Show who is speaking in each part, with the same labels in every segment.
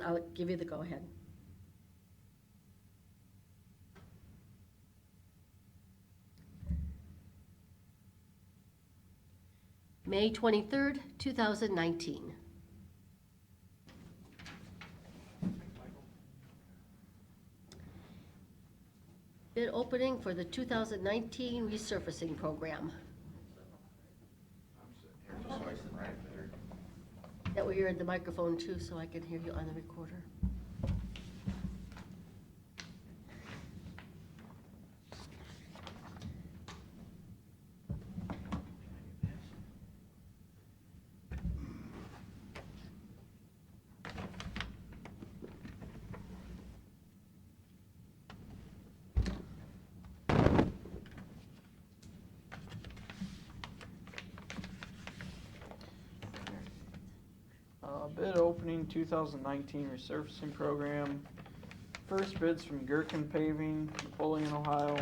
Speaker 1: I'll give you the go-ahead. May 23rd, 2019. Bid opening for the 2019 resurfacing program. That way you're in the microphone too, so I can hear you on the recorder.
Speaker 2: Bid opening 2019 resurfacing program. First bids from Gherkin Paving, Napoleon, Ohio.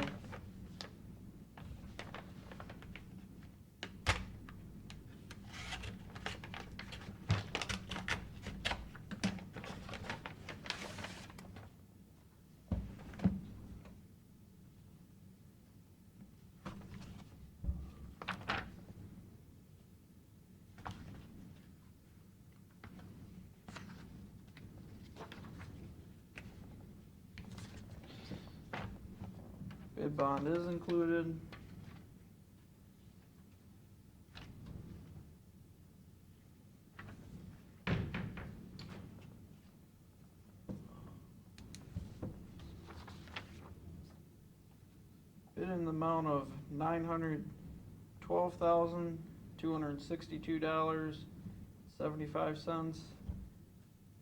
Speaker 2: Bid bond is included. Bid in the amount of $912,262.75.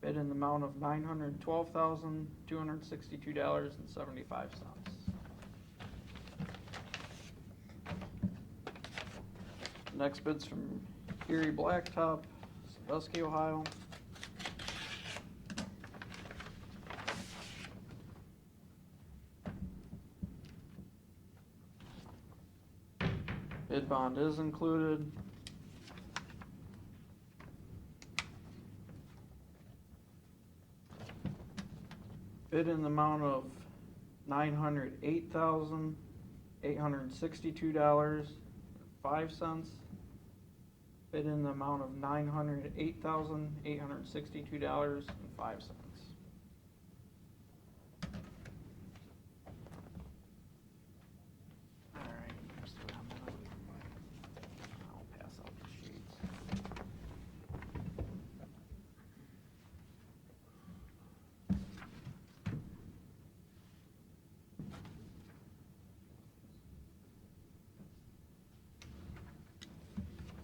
Speaker 2: Bid in the amount of $912,262.75. Next bid's from Erie Blacktop, Sandusky, Ohio. Bid bond is included. Bid in the amount of $908,862.05. Bid in the amount of $908,862.05. Alright, next one. I'll pass out the sheets.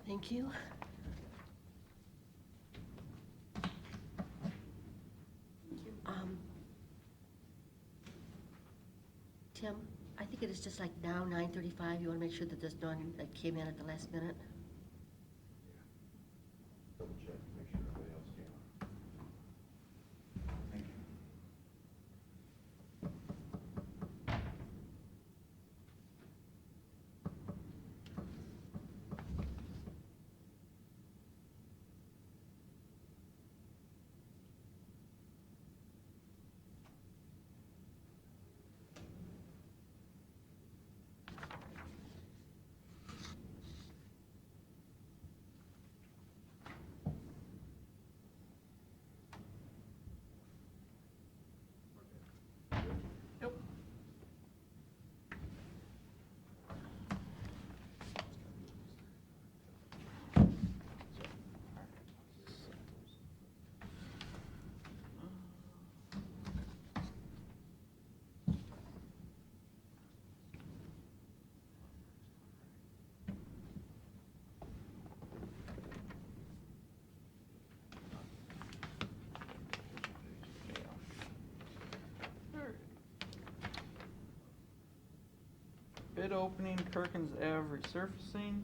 Speaker 1: Thank you. Tim, I think it is just like now 9:35. You want to make sure that there's none that came in at the last minute?
Speaker 3: Double check, make sure everybody else came on. Thank you.
Speaker 2: Yep. Bid opening, Perkins Ave resurfacing.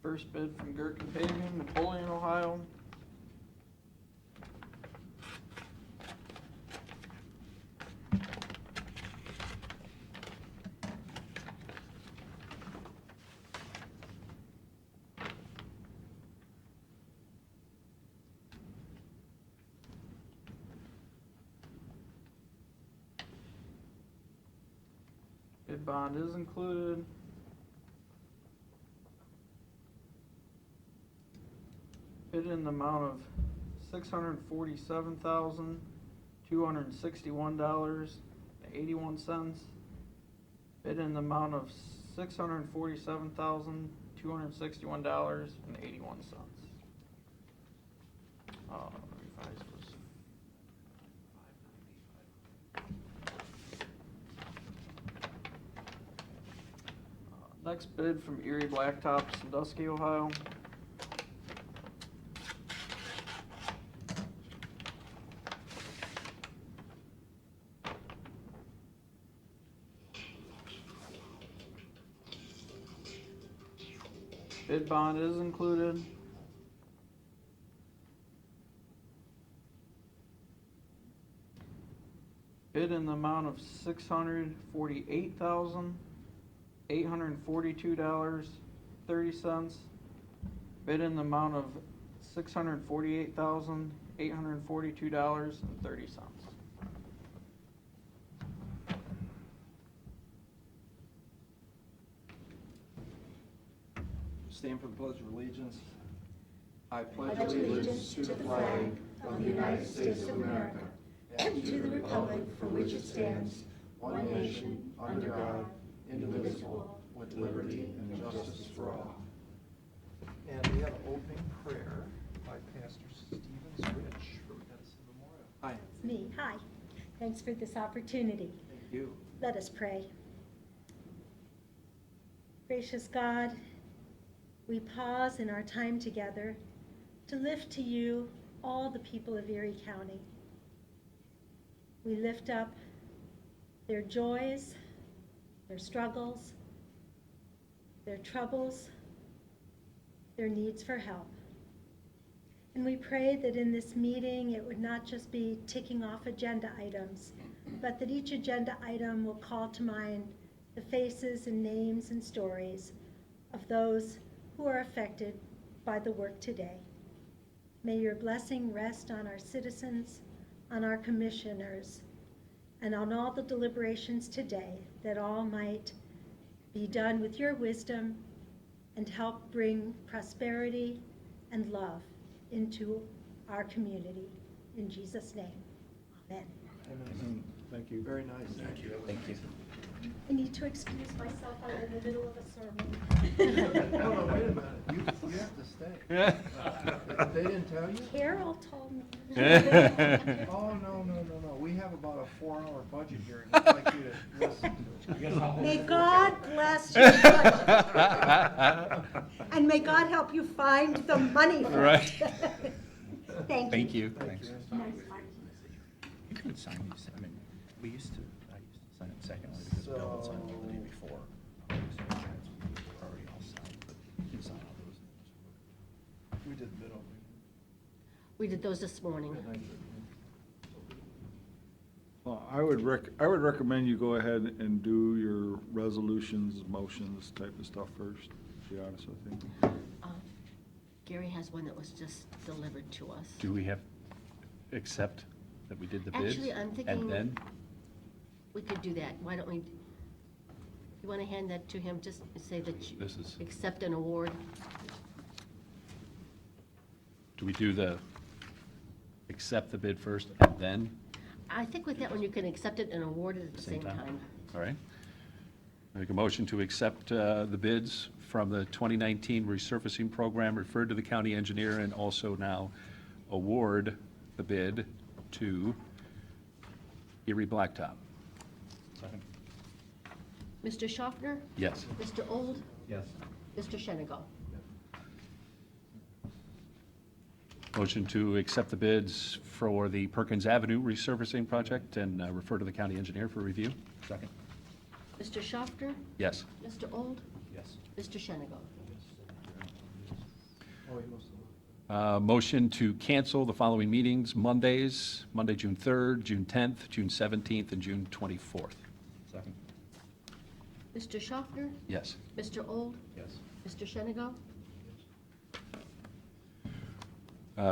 Speaker 2: First bid from Gherkin Paving, Napoleon, Ohio. Bid bond is included. Bid in the amount of $647,261.81. Bid in the amount of $647,261.81. Revised was $595. Next bid from Erie Blacktop, Sandusky, Ohio. Bid bond is included. Bid in the amount of $648,842.30. Bid in the amount of $648,842.30.
Speaker 3: Stand for the Pledge of Allegiance. I
Speaker 4: pledge allegiance to the flag of the United States of America and to the republic for which it stands, one nation, under God, indivisible, with liberty and justice for all.
Speaker 5: And we have an opening prayer by Pastor Stevens Rich from Edison Memorial.
Speaker 3: Hi.
Speaker 4: It's me. Hi. Thanks for this opportunity.
Speaker 3: Thank you.
Speaker 4: Let us pray. Gracious God, we pause in our time together to lift to you all the people of Erie County. We lift up their joys, their struggles, their troubles, their needs for help. And we pray that in this meeting it would not just be ticking off agenda items, but that each agenda item will call to mind the faces and names and stories of those who are affected by the work today. May your blessing rest on our citizens, on our commissioners, and on all the deliberations today, that all might be done with your wisdom and help bring prosperity and love into our community. In Jesus' name, amen.
Speaker 5: Amen. Thank you. Very nice. Thank you.
Speaker 3: Thank you.
Speaker 4: I need to excuse myself, I'm in the middle of a sermon.
Speaker 5: Hold on, wait a minute. You have to stay. They didn't tell you?
Speaker 4: Carol told me.
Speaker 5: Oh, no. We have about a 4-hour budget here, and I'd like you to listen to it.
Speaker 4: May God bless your budget. And may God help you find the money for it. Thank you.
Speaker 6: Thank you.
Speaker 5: Thank
Speaker 6: Thanks.
Speaker 5: you.
Speaker 6: You can sign these, I mean, I used to sign it secondly because Bill would sign it the day before. We're already all signed, but you can sign all those.
Speaker 5: We did the bid opening.
Speaker 1: We did those this morning.
Speaker 7: Well, I would recommend you go ahead and do your resolutions, motions type of stuff first, to be honest with you.
Speaker 1: Gary has one that was just delivered to us.
Speaker 6: Do we have, accept that we did the bids?
Speaker 1: Actually, I'm thinking-
Speaker 6: And then,
Speaker 1: We could do that. Why don't we, you want to hand that to him, just say that you
Speaker 6: This is-
Speaker 1: accept an award?
Speaker 6: do we do the, accept the bid first and then?
Speaker 1: I think with that one, you can accept it and award it at the same time.
Speaker 6: All right. Make a motion to accept the bids from the 2019 resurfacing program referred to the county engineer, and also now award the bid to Erie Blacktop.
Speaker 1: Mr. Schaffner?
Speaker 6: Yes.
Speaker 1: Mr. Old?
Speaker 3: Yes.
Speaker 1: Mr. Shenago?
Speaker 6: Motion to accept the bids for the Perkins Avenue resurfacing project and refer to the county engineer for review. Second.
Speaker 1: Mr. Schaffner?
Speaker 6: Yes.
Speaker 1: Mr. Old?
Speaker 6: Yes.
Speaker 1: Mr. Shenago?
Speaker 5: Oh, he must have.
Speaker 6: Motion to cancel the following meetings, Mondays, Monday, June 3rd, June 10th, June 17th, and June 24th. Second.
Speaker 1: Mr. Schaffner?
Speaker 6: Yes.
Speaker 1: Mr. Old?
Speaker 6: Yes.
Speaker 1: Mr. Shenago?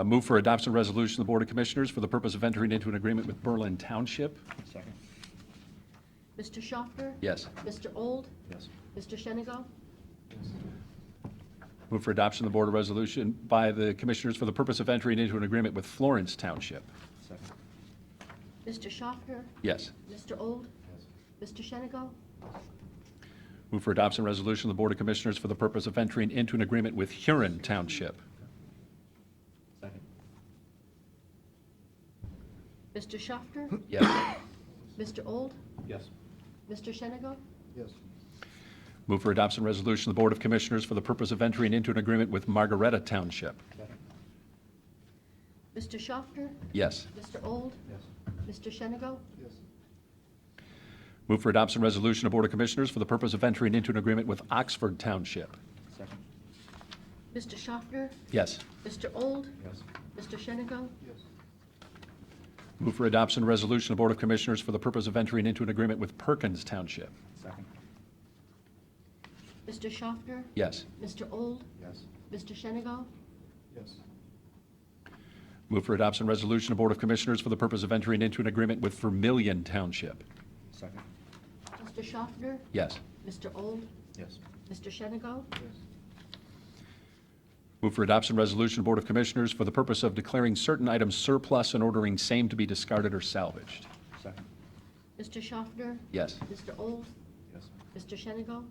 Speaker 6: Move for adoption of resolution of the Board of Commissioners for the purpose of entering into an agreement with Berlin Township. Second.
Speaker 1: Mr. Schaffner?
Speaker 6: Yes.
Speaker 1: Mr. Old?
Speaker 3: Yes.
Speaker 1: Mr. Shenigo?
Speaker 6: Move for adoption of the Board of Resolution by the Commissioners for the purpose of entering into an agreement with Florence Township.
Speaker 3: Second.
Speaker 1: Mr. Schaffner?
Speaker 6: Yes.
Speaker 1: Mr. Old?
Speaker 3: Yes.
Speaker 1: Mr. Shenigo?
Speaker 6: Move for adoption resolution of the Board of Commissioners for the purpose of entering into an agreement with Huron Township.
Speaker 3: Second.
Speaker 1: Mr. Schaffner?
Speaker 6: Yes.
Speaker 1: Mr. Old?
Speaker 3: Yes.
Speaker 1: Mr. Shenigo?
Speaker 5: Yes.
Speaker 6: Move for adoption resolution of the Board of Commissioners for the purpose of entering into an agreement with Margaretta Township.
Speaker 3: Second.
Speaker 1: Mr. Schaffner?
Speaker 6: Yes.
Speaker 1: Mr. Old?
Speaker 3: Yes.
Speaker 1: Mr. Shenigo?
Speaker 5: Yes.
Speaker 6: Move for adoption resolution of Board of Commissioners for the purpose of entering into an agreement with Oxford Township.
Speaker 3: Second.
Speaker 1: Mr. Schaffner?
Speaker 6: Yes.
Speaker 1: Mr. Old?
Speaker 3: Yes.
Speaker 1: Mr. Shenigo?
Speaker 5: Yes.
Speaker 6: Move for adoption resolution of Board of Commissioners for the purpose of entering into an agreement with Perkins Township.
Speaker 3: Second.
Speaker 1: Mr. Schaffner?
Speaker 6: Yes.
Speaker 1: Mr. Old?
Speaker 3: Yes.
Speaker 1: Mr. Shenigo?
Speaker 5: Yes.
Speaker 6: Move for adoption resolution of Board of Commissioners for the purpose of entering into an agreement with Vermillion Township.
Speaker 3: Second.
Speaker 1: Mr. Schaffner?
Speaker 6: Yes.
Speaker 1: Mr. Old?
Speaker 3: Yes.
Speaker 1: Mr. Shenigo?
Speaker 5: Yes.
Speaker 6: Move for adoption resolution of Board of Commissioners for the purpose of declaring certain items surplus and ordering same to be discarded or salvaged.
Speaker 3: Second.
Speaker 1: Mr. Schaffner?
Speaker 6: Yes.
Speaker 1: Mr. Old?
Speaker 3: Yes.
Speaker 1: Mr. Shenigo?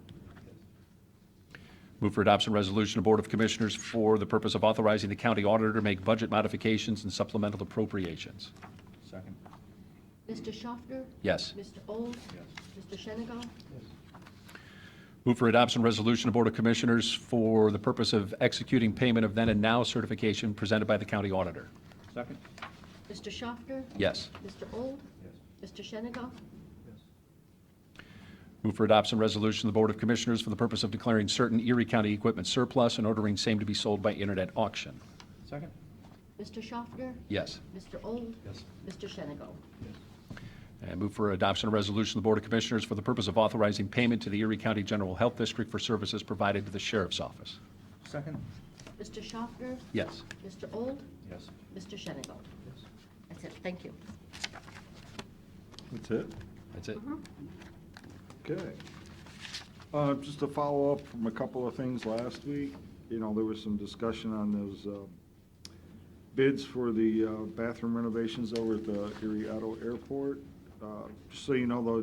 Speaker 6: Move for adoption resolution of Board of Commissioners for the purpose of authorizing the county auditor to make budget modifications and supplemental appropriations.
Speaker 3: Second.
Speaker 1: Mr. Schaffner?
Speaker 6: Yes.
Speaker 1: Mr. Old?
Speaker 3: Yes.
Speaker 1: Mr. Shenigo?
Speaker 5: Yes.
Speaker 6: Move for adoption resolution of Board of Commissioners for the purpose of executing payment of then and now certification presented by the county auditor.
Speaker 3: Second.
Speaker 1: Mr. Schaffner?
Speaker 6: Yes.
Speaker 1: Mr. Old?
Speaker 3: Yes.
Speaker 1: Mr. Shenigo?
Speaker 5: Yes.
Speaker 6: Move for adoption resolution of the Board of Commissioners for the purpose of declaring certain Erie County equipment surplus and ordering same to be sold by internet auction.
Speaker 3: Second.
Speaker 1: Mr. Schaffner?
Speaker 6: Yes.
Speaker 1: Mr. Old?
Speaker 3: Yes.
Speaker 1: Mr. Shenigo?
Speaker 3: Yes.
Speaker 6: And move for adoption of resolution of the Board of Commissioners for the purpose of authorizing payment to the Erie County General Health District for services provided to the Sheriff's Office.
Speaker 3: Second.
Speaker 1: Mr. Schaffner?
Speaker 6: Yes.
Speaker 1: Mr. Old?
Speaker 3: Yes.
Speaker 1: Mr. Shenigo?
Speaker 3: Yes.
Speaker 1: That's it, thank you.
Speaker 7: That's it?
Speaker 6: That's it.
Speaker 7: Okay. Just to follow up from a couple of things last week, there was some discussion on those bids for the bathroom renovations over at the Erie Auto Airport. Just so you know,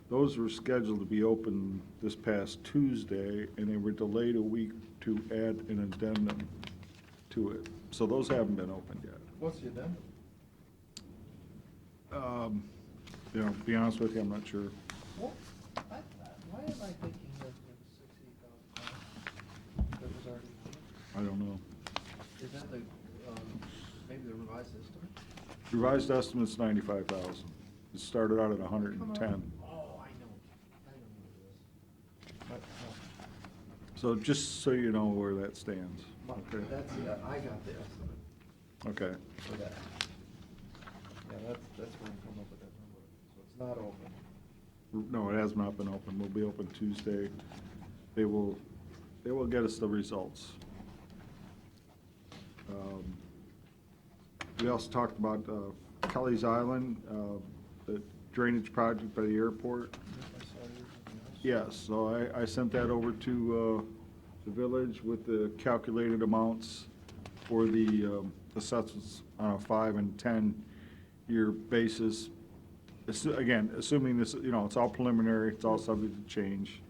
Speaker 7: those were scheduled to be open this past Tuesday, and they were delayed a week to add an addendum to it. So those haven't been opened yet.
Speaker 5: What's the addendum?
Speaker 7: To be honest with you, I'm not sure.
Speaker 5: Well, why am I thinking that it was $68,000 that was already paid?
Speaker 7: I don't know.
Speaker 5: Is that the, maybe the revised estimate?
Speaker 7: Revised estimate's 95,000. It started out at 110.
Speaker 5: Oh, I know what it is. But,
Speaker 7: So just so you know where that stands. Okay.
Speaker 5: That's, I got the estimate
Speaker 7: Okay.
Speaker 5: for that. Yeah, that's where I'm coming up with that number. So it's not open.
Speaker 7: No, it has not been open. We'll be open Tuesday. They will get us the results. We also talked about Kelly's Island, the drainage project by the airport.
Speaker 5: I saw yours and
Speaker 7: Yes, so I sent that over to the village with the calculated amounts for the assessments on a 5- and 10-year basis. Again, assuming this, it's all preliminary, it's all subject to change.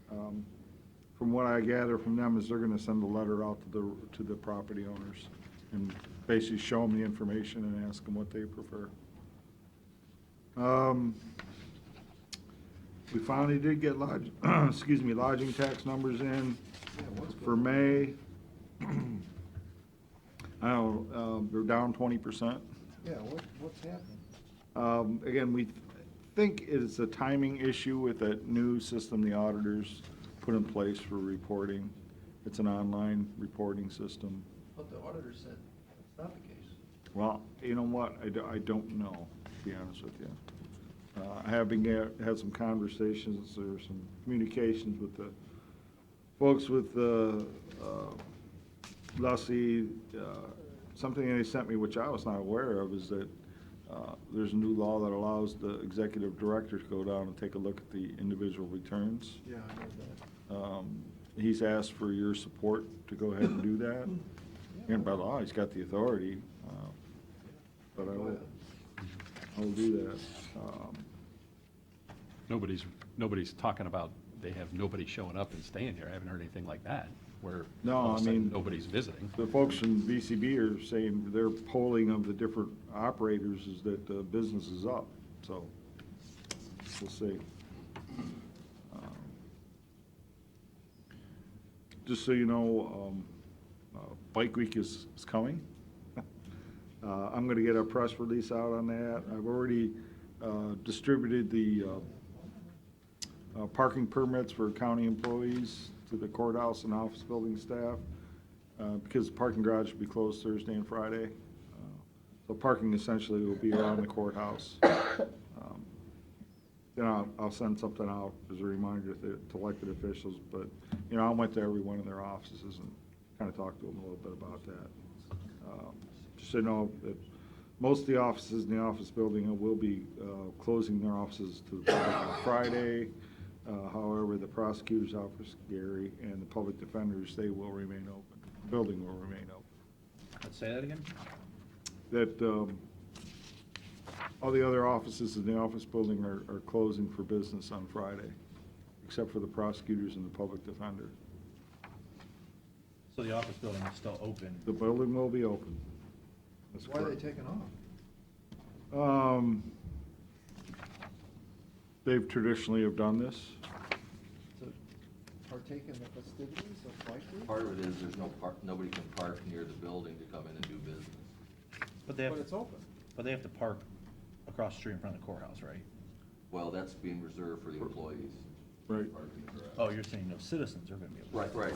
Speaker 7: From what I gather from them is they're gonna send a letter out to the property owners and basically show them the information and ask them what they prefer. We finally did get lodging tax numbers in for May. I don't know, they're down 20%.
Speaker 5: Yeah, what's happening?
Speaker 7: Again, we think it's a timing issue with that new system the auditors put in place for reporting. It's an online reporting system.
Speaker 5: But the auditor said it's not the case.
Speaker 7: Well, you know what, I don't know, to be honest with you. I have had some conversations, or some communications with the folks with Lussie. Something they sent me, which I was not aware of, is that there's a new law that allows the executive director to go down and take a look at the individual returns.
Speaker 5: Yeah, I know that.
Speaker 7: He's asked for your support to go ahead and do that. And by law, he's got the authority, but I will do that.
Speaker 6: Nobody's talking about, they have nobody showing up and staying here. I haven't heard anything like that, where
Speaker 7: No,
Speaker 6: all of a
Speaker 7: I
Speaker 6: sudden
Speaker 7: mean-
Speaker 6: nobody's visiting.
Speaker 7: The folks from VCB are saying their polling of the different operators is that the business is up, so we'll see. Just so you know, Bike Week is coming. I'm gonna get a press release out on that. I've already distributed the parking permits for county employees to the courthouse and office building staff, because the parking garage will be closed Thursday and Friday. So parking essentially will be around the courthouse. Then I'll send something out as a reminder to elected officials, but, you know, I went to every one of their offices and kind of talked to them a little bit about that. Just so you know, that most of the offices in the office building will be closing their offices to the public on Friday. However, the prosecutor's office, Gary, and the public defenders, they will remain open. The building will remain open.
Speaker 3: Let's say that again?
Speaker 7: That all the other offices in the office building are closing for business on Friday, except for the prosecutors and the public defender.
Speaker 3: So the office building is still open?
Speaker 7: The building will be open. That's
Speaker 5: Why are they
Speaker 7: correct.
Speaker 5: taking off?
Speaker 7: They've traditionally have done this.
Speaker 5: To partake in the festivities of Bike Week?
Speaker 8: Part of it is there's nobody can park near the building to come in and do business.
Speaker 3: But they have,
Speaker 5: But it's open.
Speaker 3: but they have to park across the street in front of the courthouse, right?
Speaker 8: Well, that's being reserved for the employees.
Speaker 7: Right.
Speaker 8: Parking the garage.
Speaker 3: Oh, you're saying no citizens are gonna be able to?
Speaker 8: Right,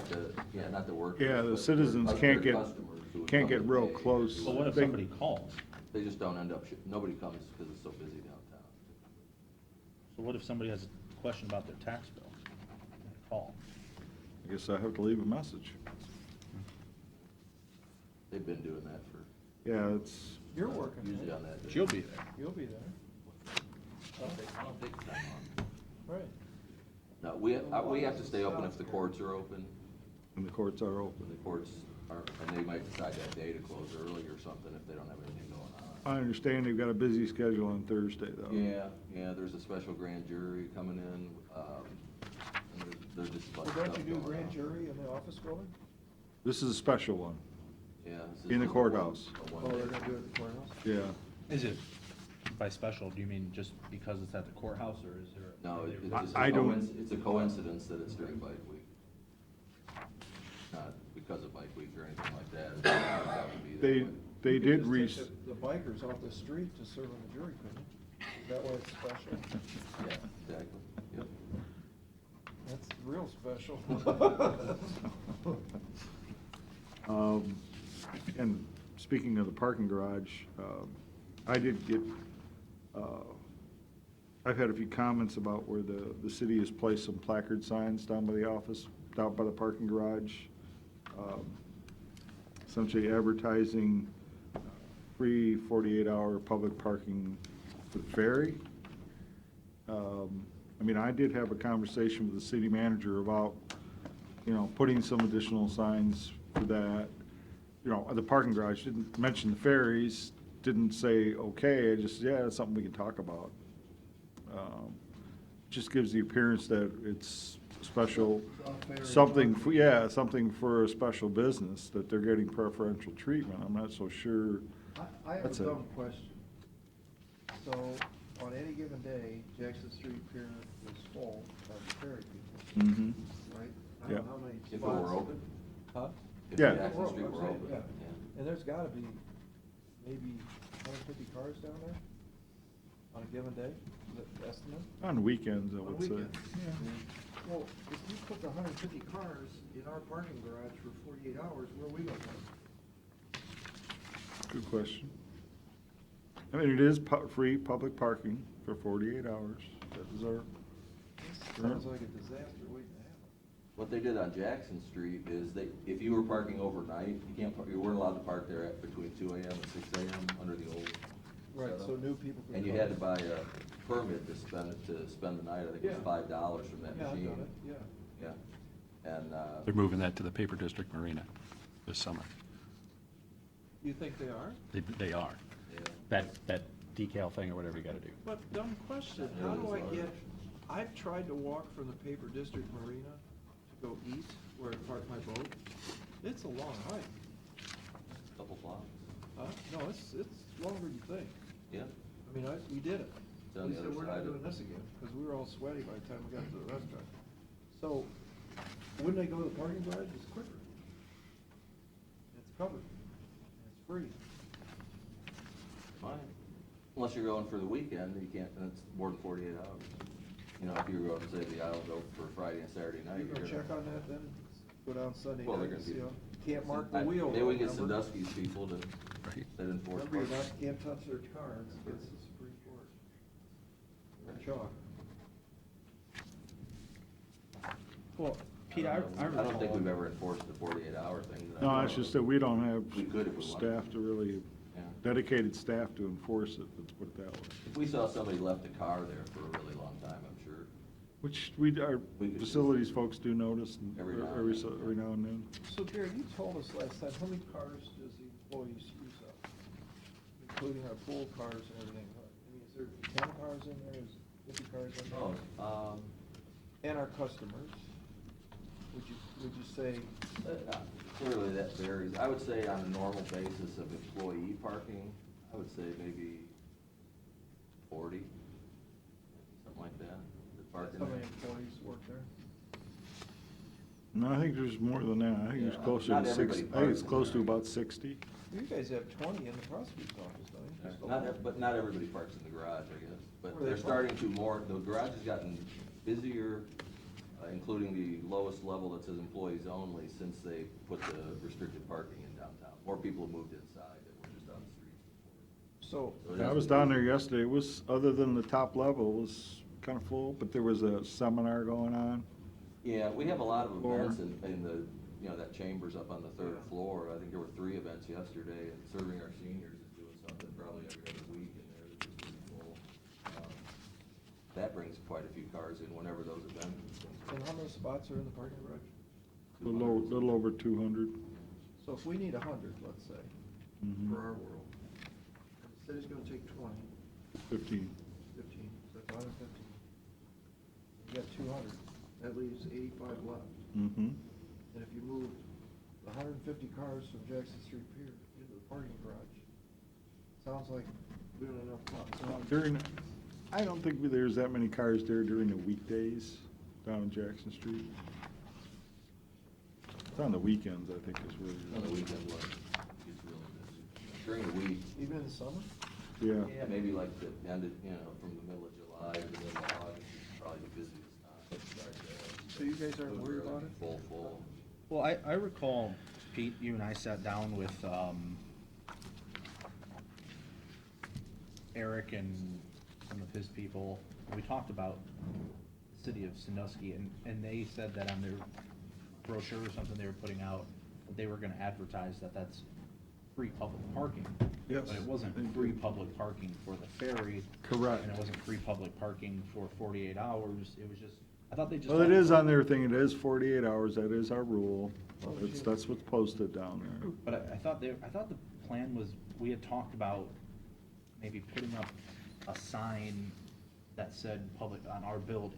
Speaker 8: yeah, not the workers.
Speaker 7: Yeah, the
Speaker 8: but
Speaker 7: citizens
Speaker 8: like
Speaker 7: can't
Speaker 8: their
Speaker 7: get-
Speaker 8: customers who would
Speaker 7: can't
Speaker 8: come
Speaker 7: get
Speaker 8: and
Speaker 7: real
Speaker 8: pay.
Speaker 7: close.
Speaker 3: But what if
Speaker 7: They-
Speaker 3: somebody calls?
Speaker 8: They just don't end up, nobody comes because it's so busy downtown.
Speaker 3: So what if somebody has a question about their tax bill? They call.
Speaker 7: I guess I have to leave a message.
Speaker 8: They've been doing that for,
Speaker 7: Yeah, it's,
Speaker 5: You're working.
Speaker 8: usually
Speaker 5: right?
Speaker 8: on that day.
Speaker 3: She'll be there.
Speaker 5: You'll be there.
Speaker 8: I don't think time on.
Speaker 5: Right.
Speaker 8: No, we have to stay open if the courts are open.
Speaker 7: and the courts are
Speaker 8: When
Speaker 7: open.
Speaker 8: the courts aren't, and they might decide that day to close early or something if they don't have anything going on.
Speaker 7: I understand they've got a busy schedule on Thursday, though.
Speaker 8: Yeah, there's a special grand jury coming in, and there's just a bunch of
Speaker 5: Well, don't
Speaker 8: stuff
Speaker 5: you do
Speaker 8: going
Speaker 5: grand
Speaker 8: on.
Speaker 5: jury in the office building?
Speaker 7: This is a special one.
Speaker 8: Yeah. this is
Speaker 7: in the
Speaker 8: just a one-
Speaker 7: courthouse.
Speaker 8: a
Speaker 5: Oh,
Speaker 8: one-day.
Speaker 5: they're gonna do it at the courthouse?
Speaker 7: Yeah.
Speaker 3: Is it, by special, do you mean just because it's at the courthouse, or is there?
Speaker 8: No,
Speaker 3: are they-
Speaker 8: it's just
Speaker 7: I don't-
Speaker 8: it's a coincidence that it's during Bike Week. Not because of Bike Week or anything like that. It just happens to be that
Speaker 7: They,
Speaker 8: way.
Speaker 7: they
Speaker 5: You could
Speaker 7: did
Speaker 5: just take the bikers off the street to serve on the jury, couldn't you? Is that why it's special?
Speaker 8: Yeah, exactly, yep.
Speaker 5: That's real special.
Speaker 7: And speaking of the parking garage, I did get, I've had a few comments about where the city has placed some placard signs down by the office, down by the parking garage, essentially advertising free 48-hour public parking for the ferry. I mean, I did have a conversation with the city manager about, you know, putting some additional signs for that. You know, the parking garage didn't mention the ferries, didn't say, okay, I just, yeah, it's something we can talk about. Just gives the appearance that it's special, something, something for a special business, that they're getting preferential treatment. I'm not so sure.
Speaker 5: I have
Speaker 7: That's
Speaker 5: a
Speaker 7: it.
Speaker 5: dumb question. So, on any given day, Jackson Street Pier is full of the ferry people,
Speaker 7: Mm-hmm.
Speaker 5: right? I
Speaker 7: Yeah.
Speaker 5: don't know how many spots.
Speaker 8: If it were open?
Speaker 5: Huh?
Speaker 8: If
Speaker 7: Yeah.
Speaker 8: Jackson Street were
Speaker 5: Right,
Speaker 8: open,
Speaker 5: yeah.
Speaker 8: yeah.
Speaker 5: And there's gotta be maybe 150 cars down there on a given day, is that the estimate?
Speaker 7: On weekends, I
Speaker 5: On
Speaker 7: would say.
Speaker 5: weekends. Well, if you put the 150 cars in our parking garage for 48 hours, where are we gonna park?
Speaker 7: Good question. I mean, it is free public parking for 48 hours. That is our,
Speaker 5: This sounds like a disaster waiting to happen.
Speaker 8: What they did on Jackson Street is if you were parking overnight, you weren't allowed to park there at between 2 AM and 6 AM under the old
Speaker 5: Right,
Speaker 8: set up.
Speaker 5: so new people can.
Speaker 8: And you
Speaker 5: come.
Speaker 8: had to buy a permit to spend the night, I think it was
Speaker 5: Yeah.
Speaker 8: $5 from that
Speaker 5: Yeah, I've
Speaker 8: machine.
Speaker 5: done it, yeah.
Speaker 8: Yeah, and,
Speaker 6: They're moving that to the Paper District Marina this summer.
Speaker 3: You think they are?
Speaker 6: They are.
Speaker 8: yeah.
Speaker 6: That decal thing or whatever you gotta do.
Speaker 3: But dumb question,
Speaker 8: Yeah,
Speaker 3: how
Speaker 8: it
Speaker 3: do
Speaker 8: was
Speaker 3: I
Speaker 8: hard.
Speaker 3: get, I've tried to walk from the Paper District Marina to go eat where I park my boat. It's a long hike.
Speaker 8: Couple blocks,
Speaker 3: Huh? No, it's longer than you think.
Speaker 8: yeah.
Speaker 3: I mean, we did it.
Speaker 8: It's on
Speaker 3: We
Speaker 8: the
Speaker 3: said,
Speaker 8: other
Speaker 3: we're
Speaker 8: side
Speaker 3: not
Speaker 8: of-
Speaker 3: doing this again, because we were all sweaty by the time we got to the restaurant. So, when they go to the parking garage, it's quicker. It's covered. It's free.
Speaker 8: Fine. Unless you're going for the weekend, you can't, and it's more than 48 hours. You know, if you were going to say the island open for Friday and Saturday night.
Speaker 3: You gonna check on that then? Go down Sunday
Speaker 8: Well, they're
Speaker 3: night and
Speaker 8: gonna
Speaker 3: see
Speaker 8: be-
Speaker 3: how, can't mark the wheel.
Speaker 8: Maybe we can get
Speaker 3: remember?
Speaker 8: Sandusky's people to,
Speaker 6: Right.
Speaker 8: that enforce.
Speaker 3: Remember, you
Speaker 8: parking.
Speaker 3: can't touch their car, it's a Supreme Court. Or chalk.
Speaker 9: Well, Pete, I
Speaker 8: I don't think
Speaker 9: recall-
Speaker 8: we've ever enforced the 48-hour thing. that I
Speaker 7: No,
Speaker 8: know
Speaker 7: it's
Speaker 8: of.
Speaker 7: just that we don't
Speaker 8: We could if
Speaker 7: have
Speaker 8: we wanted.
Speaker 7: staff to really,
Speaker 8: Yeah.
Speaker 7: dedicated staff to enforce it, let's put it that way.
Speaker 8: If we saw somebody left a car there for a really long time, I'm sure.
Speaker 7: Which our
Speaker 8: We could-
Speaker 7: facilities folks do notice
Speaker 8: Every now and
Speaker 7: every,
Speaker 8: then.
Speaker 7: every now and then.
Speaker 3: So Gary, you told us last time, how many cars does the employees use up? Including our pool cars and everything. I mean, is there 10 cars in there, is 50 cars in there?
Speaker 8: Oh,
Speaker 3: And our customers, would you say,
Speaker 8: clearly that varies. I would say on a normal basis of employee parking, I would say maybe 40, something like that, that park in
Speaker 3: how
Speaker 8: there.
Speaker 3: many employees work there?
Speaker 7: No, I think there's more than that. I think it's
Speaker 8: Yeah,
Speaker 7: closer
Speaker 8: not
Speaker 7: to
Speaker 8: everybody
Speaker 7: 60. I think it's
Speaker 8: parks in
Speaker 7: close to
Speaker 8: there.
Speaker 7: about 60.
Speaker 3: You guys have 20 in the prosecutor's office, don't you? Just
Speaker 8: Not,
Speaker 3: over.
Speaker 8: but not everybody parks in the garage, I guess. But
Speaker 3: Where they
Speaker 8: they're starting to more, the garage has gotten busier, including the lowest level that says employees only, since they put the restricted parking in downtown. More people have moved inside that were just on the streets before.
Speaker 3: So,
Speaker 8: So it
Speaker 7: I
Speaker 8: has
Speaker 7: was
Speaker 8: been
Speaker 7: down
Speaker 8: busy.
Speaker 7: there yesterday. It was, other than the top level, it was kind of full, but there was a seminar going on.
Speaker 8: Yeah, we have a lot of
Speaker 7: Floor.
Speaker 8: events in the, you know, that chambers up on the third floor. I think there were 3 events yesterday, and Serving Our Seniors is doing something probably every other week in there that's just pretty full. That brings quite a few cars in whenever those events.
Speaker 3: and how many spots are in the parking garage?
Speaker 7: Little over 200.
Speaker 3: So if we need 100, let's say,
Speaker 7: Mhm.
Speaker 3: for our world, and the city's gonna take 20,
Speaker 7: 15.
Speaker 3: 15, so that's 150. You got 200, that leaves 85 left.
Speaker 7: Mm-hmm.
Speaker 3: And if you move 150 cars from Jackson Street Pier into the parking garage, sounds like we don't have enough spots.
Speaker 7: During, I don't think there's that many cars there during the weekdays down Jackson Street. It's on the weekends, I think, is really.
Speaker 8: On the weekend, like, it's really busy. During the week,
Speaker 3: Even in the summer?
Speaker 7: Yeah.
Speaker 8: yeah, maybe like the end of, you know, from the middle of July to the middle of August is probably the busiest time. Right there.
Speaker 3: So you guys aren't worried about it?
Speaker 8: Full.
Speaker 9: Well, I recall, Pete, you and I sat down with Eric and some of his people, and we talked about the city of Sandusky, and they said that on their brochure or something they were putting out, that they were gonna advertise that that's free public parking.
Speaker 7: Yes,
Speaker 9: But it wasn't
Speaker 7: they
Speaker 9: free
Speaker 7: did.
Speaker 9: public parking for the ferry.
Speaker 7: Correct.
Speaker 9: And it wasn't free public parking for 48 hours, it was just, I thought they just.
Speaker 7: Well, it is on their thing. It is 48 hours. That is our rule.
Speaker 3: Oh,
Speaker 7: That's what's posted down there.
Speaker 9: But I thought the plan was, we had talked about maybe putting up a sign that said public on our building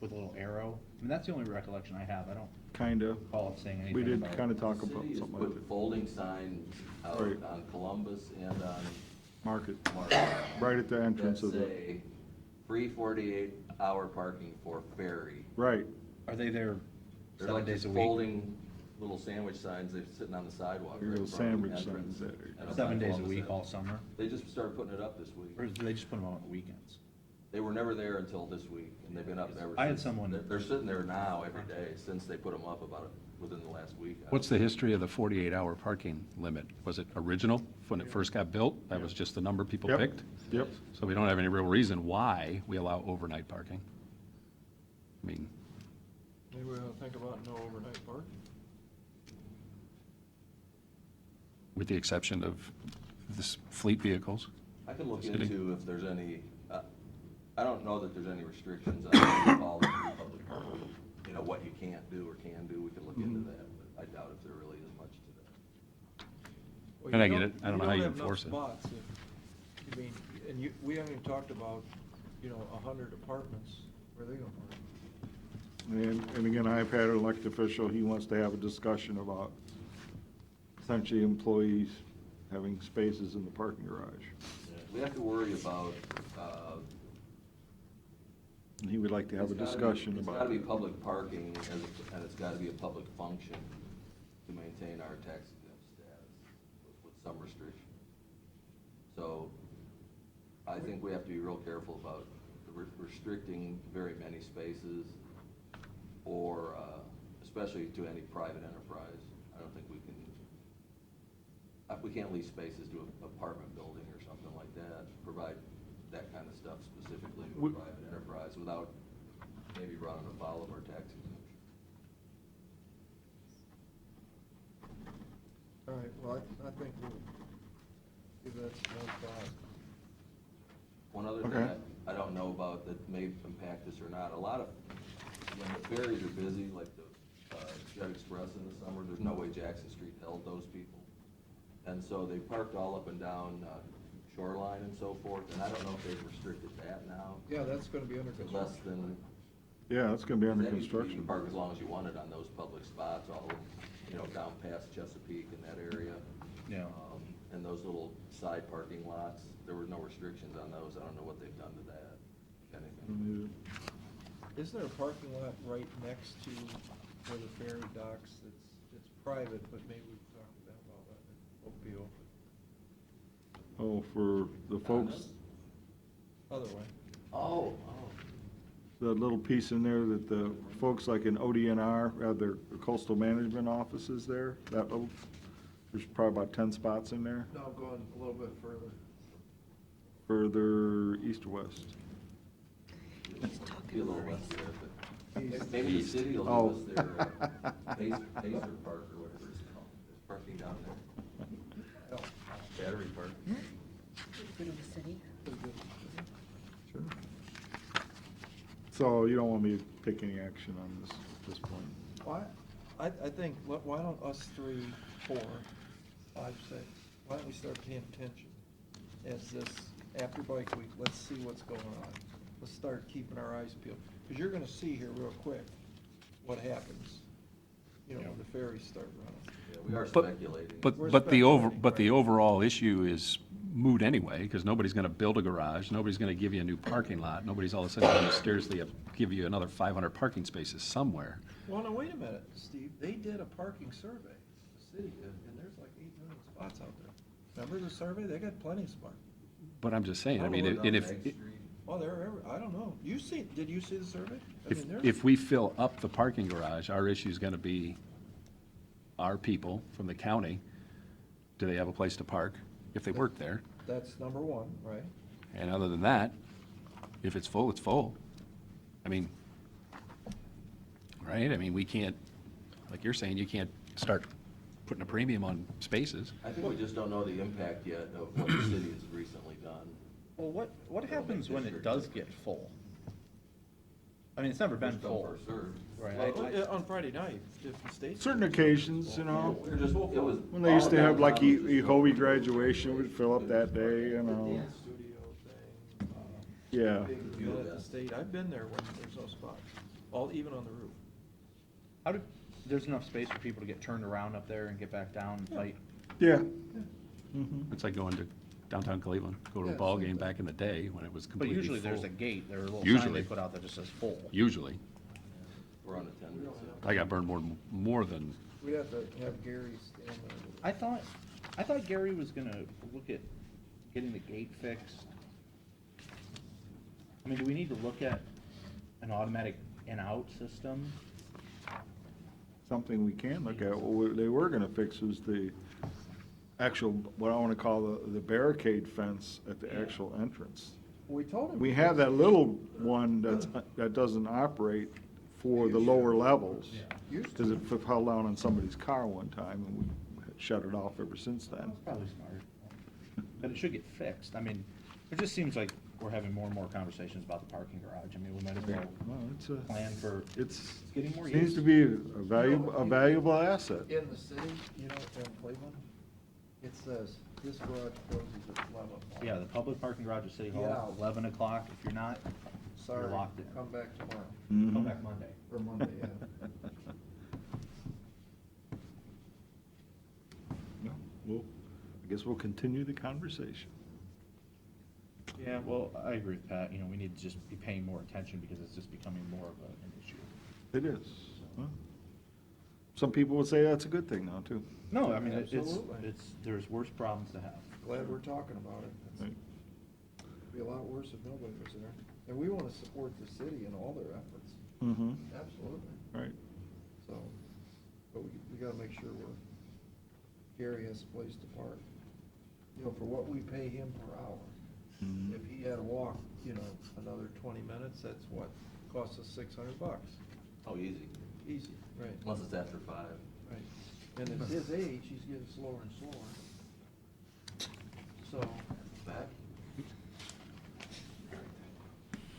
Speaker 9: with a little arrow. I mean, that's the only recollection I have. I don't
Speaker 7: Kinda.
Speaker 9: recall it saying anything
Speaker 7: We did
Speaker 9: about it.
Speaker 7: kinda talk
Speaker 8: The
Speaker 7: about
Speaker 8: city has
Speaker 7: something like
Speaker 8: put
Speaker 7: that.
Speaker 8: folding signs out
Speaker 7: Right.
Speaker 8: on Columbus and on
Speaker 7: Market,
Speaker 8: Market.
Speaker 7: right at the entrance
Speaker 8: That
Speaker 7: of the,
Speaker 8: say, free 48-hour parking for ferry.
Speaker 7: right.
Speaker 9: Are they there
Speaker 8: They're
Speaker 9: 7
Speaker 8: like
Speaker 9: days
Speaker 8: just
Speaker 9: a week?
Speaker 8: folding little sandwich signs, they're sitting on the sidewalk.
Speaker 7: Your
Speaker 8: right in
Speaker 7: little
Speaker 8: front of the
Speaker 7: sandwich
Speaker 8: entrance
Speaker 7: signs there.
Speaker 8: at
Speaker 9: 7 days a
Speaker 8: Columbus
Speaker 9: week
Speaker 8: Avenue.
Speaker 9: all summer?
Speaker 8: They just started putting it up this week.
Speaker 9: Or do they just put them on the weekends?
Speaker 8: They were never there until this week, and they've been up ever since.
Speaker 9: I had someone-
Speaker 8: They're sitting there now every day since they put them up within the last week.
Speaker 6: What's the history of the 48-hour parking limit? Was it original when it first got built? That was just the number people
Speaker 7: Yep.
Speaker 6: picked?
Speaker 7: Yep.
Speaker 6: So we don't have any real reason why we allow overnight parking. I mean,
Speaker 3: Maybe we ought to think about no overnight parking.
Speaker 6: with the exception of this fleet vehicles.
Speaker 8: I can look
Speaker 6: Sitting.
Speaker 8: into if there's any, I don't know that there's any restrictions on all the public parking. You know, what you can't do or can do, we can look into that, but I doubt if there really is much to that.
Speaker 3: Well,
Speaker 6: And I
Speaker 3: you
Speaker 6: get it. I don't know how you
Speaker 3: have enough
Speaker 6: enforce it.
Speaker 3: spots I mean, and we haven't even talked about, 100 apartments, where are they gonna park?
Speaker 7: And again, I've had an elected official, he wants to have a discussion about essentially employees having spaces in the parking garage.
Speaker 8: We have to worry about,
Speaker 7: And he would like to have a discussion
Speaker 8: It's
Speaker 7: about
Speaker 8: gotta be
Speaker 7: it.
Speaker 8: public parking, and it's gotta be a public function to maintain our tax exempt status with some restriction. So, I think we have to be real careful about restricting very many spaces, or, especially to any private enterprise. I don't think we can't lease spaces to an apartment building or something like that, provide that kind of stuff specifically to a private enterprise without maybe running afoul of our tax exemption.
Speaker 3: All right, well, I think we'll give that some more thought.
Speaker 8: One other
Speaker 7: Okay.
Speaker 8: thing I don't know about that may impact this or not, a lot of, when the ferries are busy, like the Jet Express in the summer, there's no way Jackson Street held those people. And so they parked all up and down Shoreline and so forth, and I don't know if they've restricted that now.
Speaker 3: Yeah, that's gonna be under
Speaker 8: To less
Speaker 3: construction.
Speaker 8: than,
Speaker 7: Yeah, it's gonna be under
Speaker 8: that used to be
Speaker 7: construction.
Speaker 8: you can park as long as you wanted on those public spots, all, down past Chesapeake and that area.
Speaker 9: Yeah.
Speaker 8: And those little side parking lots, there were no restrictions on those. I don't know what they've done to that, if anything.
Speaker 3: Isn't there a parking lot right next to where the ferry docks it's private, but maybe we can talk to them about that, it won't be open,
Speaker 7: Oh, for the folks,
Speaker 3: other way.
Speaker 8: Oh.
Speaker 7: the little piece in there that the folks like in ODNR have their coastal management offices there, that little, there's probably about 10 spots in there,
Speaker 3: No, going a little bit further.
Speaker 7: further east or west.
Speaker 1: He's
Speaker 8: Be a
Speaker 1: talking
Speaker 8: little
Speaker 1: Murray.
Speaker 8: less there, but maybe the city will
Speaker 7: Oh.
Speaker 8: give us their Pacer Park or whatever it's called. There's parking down there. Battery Park.
Speaker 1: Good in the city.
Speaker 7: Sure. So you don't want me to take any action on this at this point?
Speaker 3: Why, I think, why don't us 3, 4, 5, 6, why don't we start paying attention as this, after Bike Week, let's see what's going on. Let's start keeping our eyes peeled, because you're gonna see here real quick what happens, when the ferries start running.
Speaker 8: Yeah, we are
Speaker 6: But-
Speaker 8: speculating.
Speaker 6: But
Speaker 3: We're
Speaker 6: the
Speaker 3: speculating,
Speaker 6: but the
Speaker 3: right.
Speaker 6: overall issue is moot anyway, because nobody's gonna build a garage, nobody's gonna give you a new parking lot, nobody's all of a sudden gonna mysteriously give you another 500 parking spaces somewhere.
Speaker 3: Well, now, wait a minute, Steve, they did a parking survey, the city did, and there's like 8 million spots out there. Remember the survey? They got plenty of spots.
Speaker 6: But I'm just saying, I mean,
Speaker 8: Down
Speaker 6: and if,
Speaker 8: Meg Street.
Speaker 3: Well, I don't know. Did you see the survey? I
Speaker 6: if,
Speaker 3: mean, there's-
Speaker 6: if we fill up the parking garage, our issue's gonna be our people from the county, do they have a place to park if they work there?
Speaker 3: That's number one, right?
Speaker 6: And other than that, if it's full, it's full. I mean, right? I mean, we can't, like you're saying, you can't start putting a premium on spaces.
Speaker 8: I think we just don't know the impact yet of what the city has recently done.
Speaker 9: Well, what
Speaker 8: It'll
Speaker 9: happens
Speaker 8: make
Speaker 9: when it
Speaker 8: district
Speaker 9: does
Speaker 8: difference.
Speaker 9: get full? I mean, it's never been
Speaker 8: First come,
Speaker 9: full.
Speaker 8: first served.
Speaker 9: Right,
Speaker 3: Well, on Friday night, if the state.
Speaker 7: Certain occasions, you know,
Speaker 8: We're just, it was.
Speaker 7: when they used to have like
Speaker 8: all downtown.
Speaker 7: Ehoe graduation, we'd fill up that day, you know.
Speaker 3: Dance studio thing.
Speaker 7: Yeah.
Speaker 3: Big event at the state. I've been there when there's no spots, even on the roof.
Speaker 9: How do, there's enough space for people to get turned around up there and get back down and fight?
Speaker 7: Yeah.
Speaker 6: It's like going to downtown Cleveland, go to a
Speaker 3: Yeah,
Speaker 6: ball
Speaker 3: same
Speaker 6: game
Speaker 3: thing.
Speaker 6: back in the day when it was
Speaker 9: But
Speaker 6: completely full.
Speaker 9: usually there's a gate, there are a little sign
Speaker 6: Usually.
Speaker 9: they put out that just says full.
Speaker 6: Usually.
Speaker 8: We're on attendance.
Speaker 6: I got burned more than,
Speaker 3: We'd have to have Gary stand there.
Speaker 9: I thought Gary was gonna look at getting the gate fixed. I mean, do we need to look at an automatic in-out system?
Speaker 7: Something we can look at, they were gonna fix was the actual, what I wanna call the barricade fence at the actual entrance.
Speaker 3: We told him.
Speaker 7: We have that little one that doesn't operate for the lower levels.
Speaker 3: Used to.
Speaker 7: Because it fell down on somebody's car one time, and we shut it off ever since then.
Speaker 9: That's probably smart. But it should get fixed. I mean, It just seems like we're having more and more conversations about the parking garage. I mean, we might as well
Speaker 7: Well, it's a,
Speaker 9: plan for,
Speaker 7: it's,
Speaker 9: getting more
Speaker 7: seems
Speaker 9: use.
Speaker 7: to be a valuable asset.
Speaker 3: In the city, you know, in Cleveland, it says this garage closes at 11 o'clock.
Speaker 9: Yeah, the public parking garage at City
Speaker 3: Get
Speaker 9: Hall,
Speaker 3: out.
Speaker 9: 11 o'clock. If you're not,
Speaker 3: Sorry,
Speaker 9: you're locked in.
Speaker 3: come back tomorrow,
Speaker 7: Mhm.
Speaker 9: Come back Monday.
Speaker 3: or Monday, yeah.
Speaker 7: No, well, I guess we'll continue the conversation.
Speaker 9: Yeah, well, I agree with Pat. You know, we need to just be paying more attention because it's just becoming more of an issue.
Speaker 7: It is. Well, some people would say that's a good thing now, too.
Speaker 9: No, I mean,
Speaker 3: Absolutely.
Speaker 9: there's worse problems to have.
Speaker 3: Glad we're talking about it.
Speaker 7: Right.
Speaker 3: It'd be a lot worse if nobody was there. And we want to support the city in all their efforts,
Speaker 7: Mm-hmm,
Speaker 3: absolutely.
Speaker 7: right.
Speaker 3: So, but we gotta make sure Gary has a place to park. You know, for what we pay him per hour.
Speaker 7: Mhm.
Speaker 3: If he had to walk, you know, another 20 minutes, that's what, costs us $600.
Speaker 8: Oh, easy,
Speaker 3: Easy, right,
Speaker 8: unless it's after 5.
Speaker 3: right. And at his age, he's getting slower and slower. So,
Speaker 8: Back?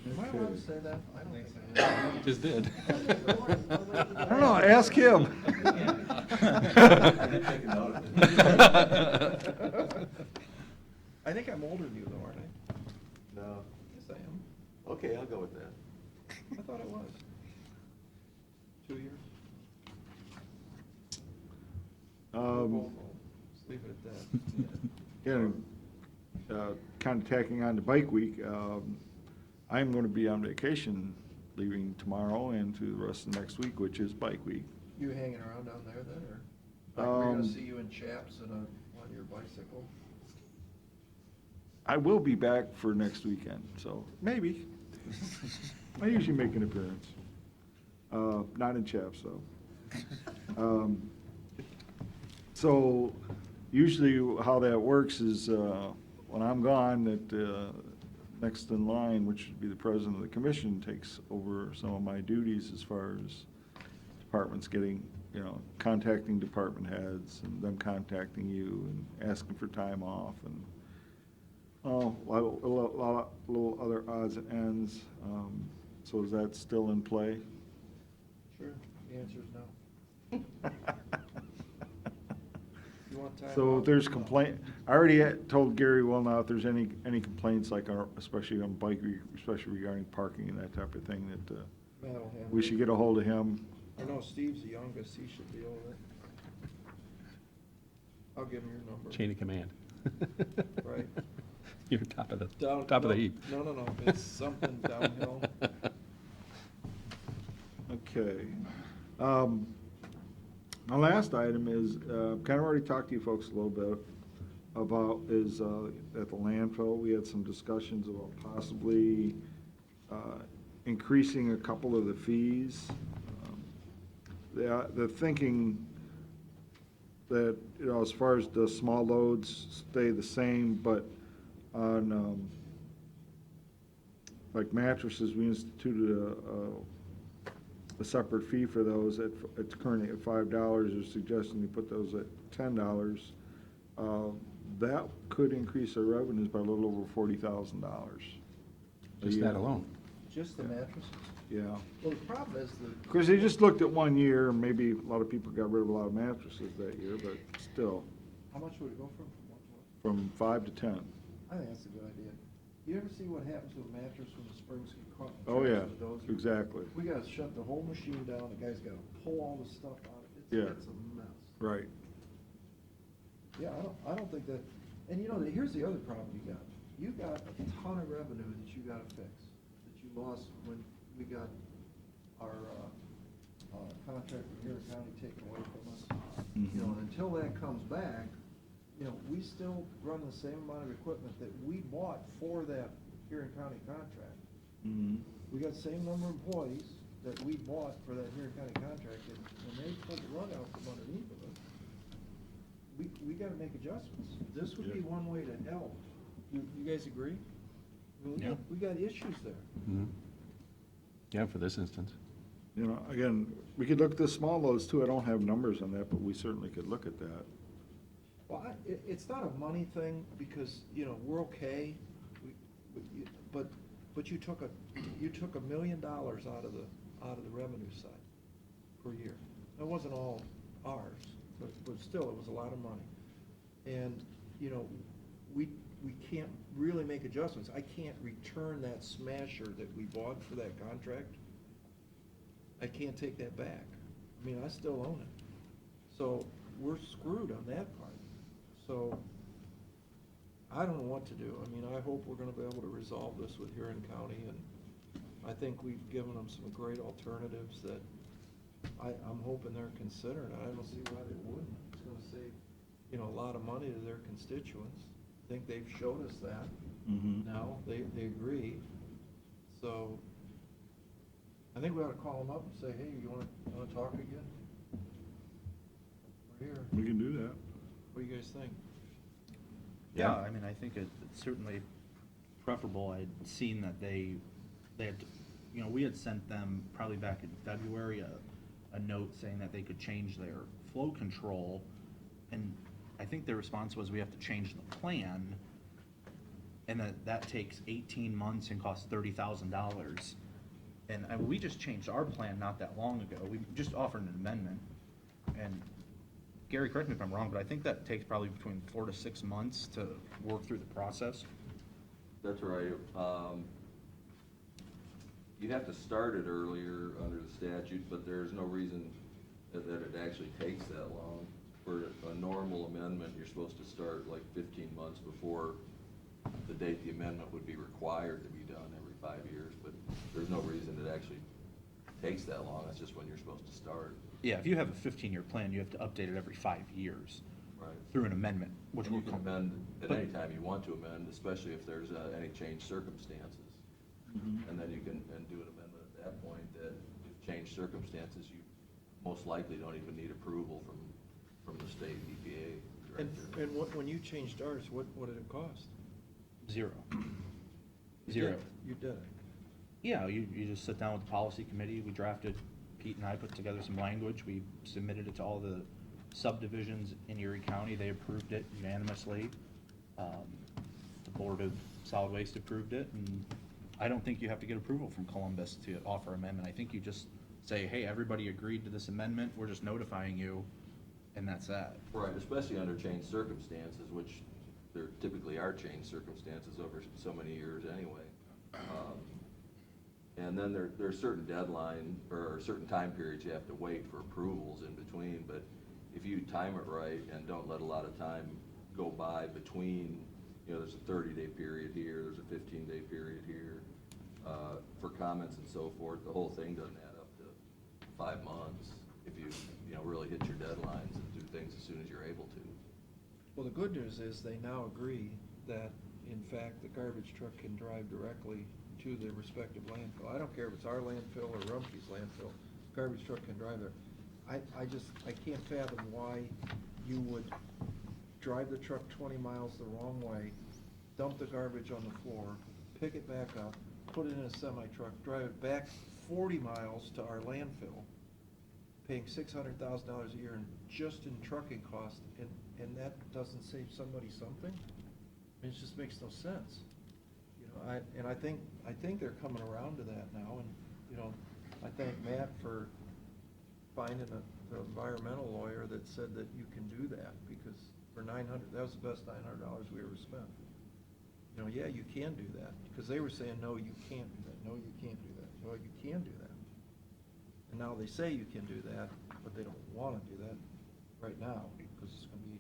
Speaker 3: am I allowed to say that? I don't think I am.
Speaker 6: Just did.
Speaker 7: I don't know, ask him.
Speaker 8: I did take a note of it.
Speaker 3: I think I'm older than you though, aren't I?
Speaker 8: No.
Speaker 3: Yes, I am.
Speaker 8: Okay, I'll go with that.
Speaker 3: I thought I was. 2 years? We're both old. Just leave it at that.
Speaker 7: Yeah, kind of tacking on to Bike Week, I'm going to be on vacation leaving tomorrow and to the rest of next week, which is Bike Week.
Speaker 3: You hanging around down there then, or? Like, we're gonna
Speaker 7: Um,
Speaker 3: see you in chaps and on your bicycle?
Speaker 7: I will be back for next weekend, so maybe. I usually make an appearance. Not in chaps, though. So usually how that works is when I'm gone, that next in line, which would be the president of the commission, takes over some of my duties as far as departments getting, you know, contacting department heads and them contacting you and asking for time off and little other odds and ends. So is that still in play?
Speaker 3: Sure, the answer is no. You want time
Speaker 7: So
Speaker 3: off?
Speaker 7: if there's
Speaker 3: No.
Speaker 7: complaint, I already told Gary well now, if there's any complaints, like, especially on Bike Week, especially regarding parking and that type of thing, that
Speaker 3: Matt will handle
Speaker 7: we
Speaker 3: it.
Speaker 7: should get a hold of him.
Speaker 3: I know Steve's the youngest, he should deal with it. I'll give him your number.
Speaker 6: Chain of command.
Speaker 3: Right.
Speaker 6: You're top of the
Speaker 3: Down-
Speaker 6: top of the
Speaker 3: no,
Speaker 6: heap.
Speaker 3: No, it's something downhill.
Speaker 7: Okay. My last item is, kind of already talked to you folks a little bit about, is at the landfill, we had some discussions about possibly increasing a couple of the fees. The thinking that, you know, as far as the small loads stay the same, but on, like mattresses, we instituted a separate fee for those. It's currently at $5. They're suggesting you put those at $10. That could increase our revenues by a little over $40,000.
Speaker 6: Just that alone.
Speaker 3: Just the mattresses?
Speaker 7: Yeah.
Speaker 3: Well, the problem is the.
Speaker 7: Of course, they just looked at 1 year, and maybe a lot of people got rid of a lot of mattresses that year, but still,
Speaker 3: How much would it go from one to what?
Speaker 7: from 5 to 10.
Speaker 3: I think that's a good idea. You ever see what happens to a mattress when the springs get caught? in
Speaker 7: Oh, yeah,
Speaker 3: tracks with those?
Speaker 7: exactly.
Speaker 3: We gotta shut the whole machine down, the guy's gotta pull all the stuff out of it.
Speaker 7: Yeah.
Speaker 3: It's a mess.
Speaker 7: Right.
Speaker 3: Yeah, I don't think that, and you know, here's the other problem you got. You got a ton of revenue that you gotta fix, that you lost when we got our, contract with Erie County taken away from us. You know, and until that comes back, you know, we still run the same amount of equipment that we bought for that Erie County contract.
Speaker 7: Mhm.
Speaker 3: We got the same number of employees that we bought for that Erie County contract, and when they pulled the rug out from underneath of us, we gotta make adjustments. This would be
Speaker 7: Yeah.
Speaker 3: one way to help. You guys agree? I mean,
Speaker 6: Yeah.
Speaker 3: we got issues there.
Speaker 6: Mhm. Yeah, for this instance.
Speaker 7: You know, again, we could look at the small loads too. I don't have numbers on that, but we certainly could look at that.
Speaker 3: Well, it's not a money thing, because, you know, we're okay. but you took $1 million out of the revenue side per year. That wasn't all ours, but still, it was a lot of money. And, you know, we can't really make adjustments. I can't return that smasher that we bought for that contract. I can't take that back. I mean, I still own it. So we're screwed on that part. So I don't know what to do. I mean, I hope we're gonna be able to resolve this with Huron County, and I think we've given them some great alternatives that I'm hoping they're considering. I don't see why they wouldn't. It's gonna save, you know, a lot of money to their constituents. I think they've showed us that. Now, they agree. So I think we ought to call them up and say, hey, you wanna talk again? We're here.
Speaker 7: We can do that.
Speaker 3: What do you guys think?
Speaker 9: Yeah, I mean, I think it's certainly preferable. I'd seen that they had, you know, we had sent them probably back in February a note saying that they could change their flow control, and I think their response was, we have to change the plan, and that takes 18 months and costs $30,000. And we just changed our plan not that long ago. We just offered an amendment, and Gary, correct me if I'm wrong, but I think that takes probably between 4 to 6 months to work through the process.
Speaker 8: That's right. You have to start it earlier under the statute, but there's no reason that it actually takes that long. For a normal amendment, you're supposed to start like 15 months before the date the amendment would be required to be done every 5 years, but there's no reason it actually takes that long. That's just when you're supposed to start.
Speaker 9: Yeah, if you have a 15-year plan, you have to update it every 5 years.
Speaker 8: Right.
Speaker 9: Through an amendment, which
Speaker 8: And
Speaker 9: will
Speaker 8: you can
Speaker 9: come.
Speaker 8: amend at
Speaker 9: But-
Speaker 8: any time you want to amend, especially if there's any changed circumstances. And then you can do an amendment at that point that if changed circumstances, you most likely don't even need approval from the state EPA director.
Speaker 3: And when you changed ours, what did it cost?
Speaker 9: Zero.
Speaker 3: You
Speaker 9: Zero.
Speaker 3: did. You did it.
Speaker 9: Yeah, you just sit down with the policy committee, we drafted, Pete and I put together some language, we submitted it to all the subdivisions in Erie County, they approved it unanimously. The Board of Solid Waste approved it, and I don't think you have to get approval from Columbus to offer amendment. I think you just say, hey, everybody agreed to this amendment, we're just notifying you, and that's that.
Speaker 8: Right, especially under changed circumstances, which there typically are changed circumstances over so many years anyway. And then there's certain deadline, or certain time periods you have to wait for approvals in between, but if you time it right and don't let a lot of time go by between, you know, there's a 30-day period here, there's a 15-day period here, for comments and so forth, the whole thing doesn't add up to 5 months if you really hit your deadlines and do things as soon as you're able to.
Speaker 3: Well, the good news is they now agree that, in fact, the garbage truck can drive directly to the respective landfill. I don't care if it's our landfill or Rumpke's landfill, garbage truck can drive there. I can't fathom why you would drive the truck 20 miles the wrong way, dump the garbage on the floor, pick it back up, put it in a semi-truck, drive it back 40 miles to our landfill, paying $600,000 a year just in trucking costs, and that doesn't save somebody something? I mean, it just makes no sense. You know, I think they're coming around to that now, and, you know, I thank Matt for finding the environmental lawyer that said that you can do that, because for $900, that was the best $900 we ever spent. You know, yeah, you can do that, because they were saying, no, you can't do that, no, you can't do that, no, you can do that. And now they say you can do that, but they don't want to do that right now, because it's going to be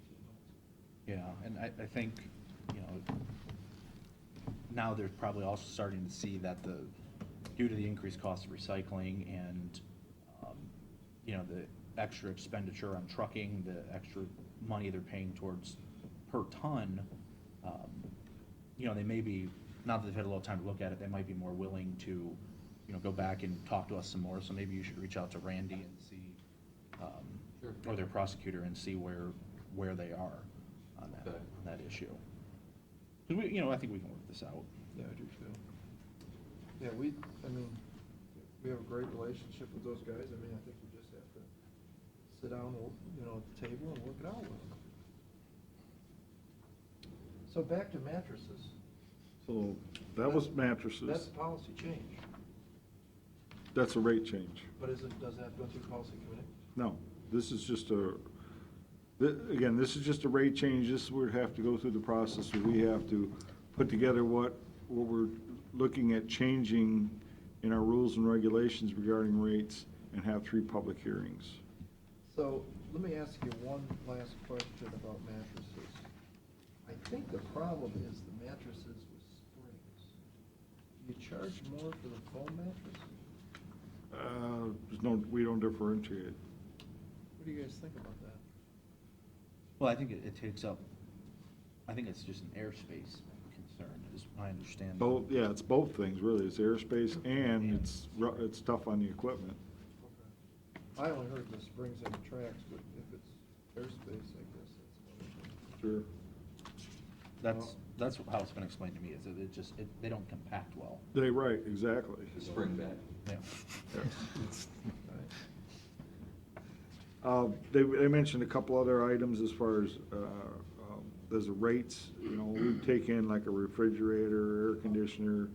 Speaker 3: 18 months.
Speaker 9: Yeah, and I think, you know, now they're probably also starting to see that due to the increased cost of recycling and, you know, the extra expenditure on trucking, the extra money they're paying towards per ton, you know, they may be, now that they've had a little time to look at it, they might be more willing to, you know, go back and talk to us some more. So maybe you should reach out to Randy and see,
Speaker 8: Sure.
Speaker 9: or their prosecutor, and see where they are on that,
Speaker 8: Okay.
Speaker 9: on that issue. 'Cause we, you know, I think we can work this out.
Speaker 3: Yeah, I do too. Yeah, we have a great relationship with those guys. I mean, I think we just have to sit down, you know, at the table and work it out with them. So back to mattresses.
Speaker 7: So that was
Speaker 3: That's
Speaker 7: mattresses.
Speaker 3: policy change,
Speaker 7: That's a rate change.
Speaker 3: but does that go through policy committee?
Speaker 7: No, this is just again, this is just a rate change. This would have to go through the process where we have to put together what we're looking at changing in our rules and regulations regarding rates and have 3 public hearings.
Speaker 3: So, let me ask you one last question about mattresses. I think the problem is the mattresses with springs. Do you charge more for the foam mattress?
Speaker 7: We don't differentiate.
Speaker 3: What do you guys think about that?
Speaker 9: Well, I think it takes up, I think it's just an airspace concern, is my understanding.
Speaker 7: Both, yeah, it's both things, really. It's airspace and it's tough on the equipment.
Speaker 3: I only heard the springs and the tracks, but if it's airspace, I guess that's one
Speaker 7: Sure.
Speaker 9: That's how it's been explained to me, is that they don't compact well.
Speaker 7: Right, exactly.
Speaker 8: The spring back.
Speaker 9: Yeah.
Speaker 7: They mentioned a couple other items as far as, there's the rates, we take in like a refrigerator, air conditioner,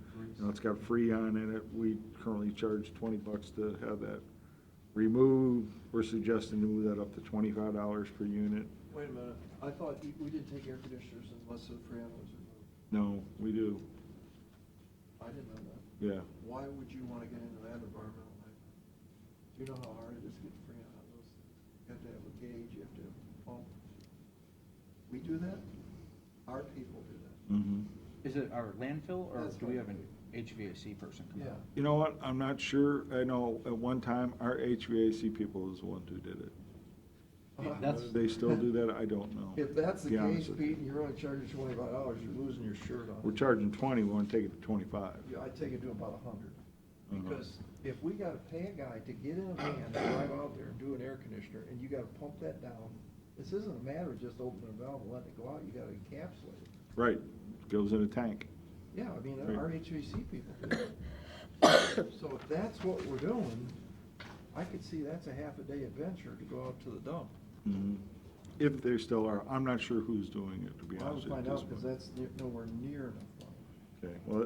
Speaker 7: it's got Freon in it. We currently charge $20 to have that removed. We're suggesting to move that up to $25 per unit.
Speaker 3: Wait a minute, I thought we didn't take air conditioners unless the Freon was removed.
Speaker 7: No, we do,
Speaker 3: I didn't know that.
Speaker 7: yeah.
Speaker 3: Why would you want to get into that environmental nightmare? Do you know how hard it is to get Freon out of those things? You have to have a gauge, you have to have a pump. We do that? Our people do that.
Speaker 7: Mhm.
Speaker 9: Is it our landfill, or
Speaker 3: That's
Speaker 9: do we
Speaker 3: right.
Speaker 9: have an HVAC person come
Speaker 3: Yeah.
Speaker 9: out?
Speaker 7: You know what, I'm not sure. I know at one time, our HVAC people was the ones who did it.
Speaker 9: That's-
Speaker 7: They still do that? I don't know.
Speaker 3: If that's the
Speaker 7: to be honest
Speaker 3: case,
Speaker 7: with you.
Speaker 3: Pete, and you're only charging $25, you're losing your shirt on.
Speaker 7: We're charging 20, we want to take it to 25.
Speaker 3: Yeah, I'd take it to about 100.
Speaker 7: Uh-huh.
Speaker 3: Because if we gotta pay a guy to get in a van and drive out there and do an air conditioner, and you gotta pump that down, this isn't a matter of just opening a valve and letting it go out, you gotta encapsulate it.
Speaker 7: Right, goes in a tank.
Speaker 3: Yeah, I mean,
Speaker 7: Right.
Speaker 3: our HVAC people do that. So if that's what we're doing, I could see that's a half-a-day adventure to go out to the dump.
Speaker 7: Mhm. If there still are, I'm not sure who's doing it, to be
Speaker 3: I'll
Speaker 7: honest with you.
Speaker 3: find
Speaker 7: at this
Speaker 3: out, because
Speaker 7: point.
Speaker 3: that's nowhere near enough money.
Speaker 7: Okay, well,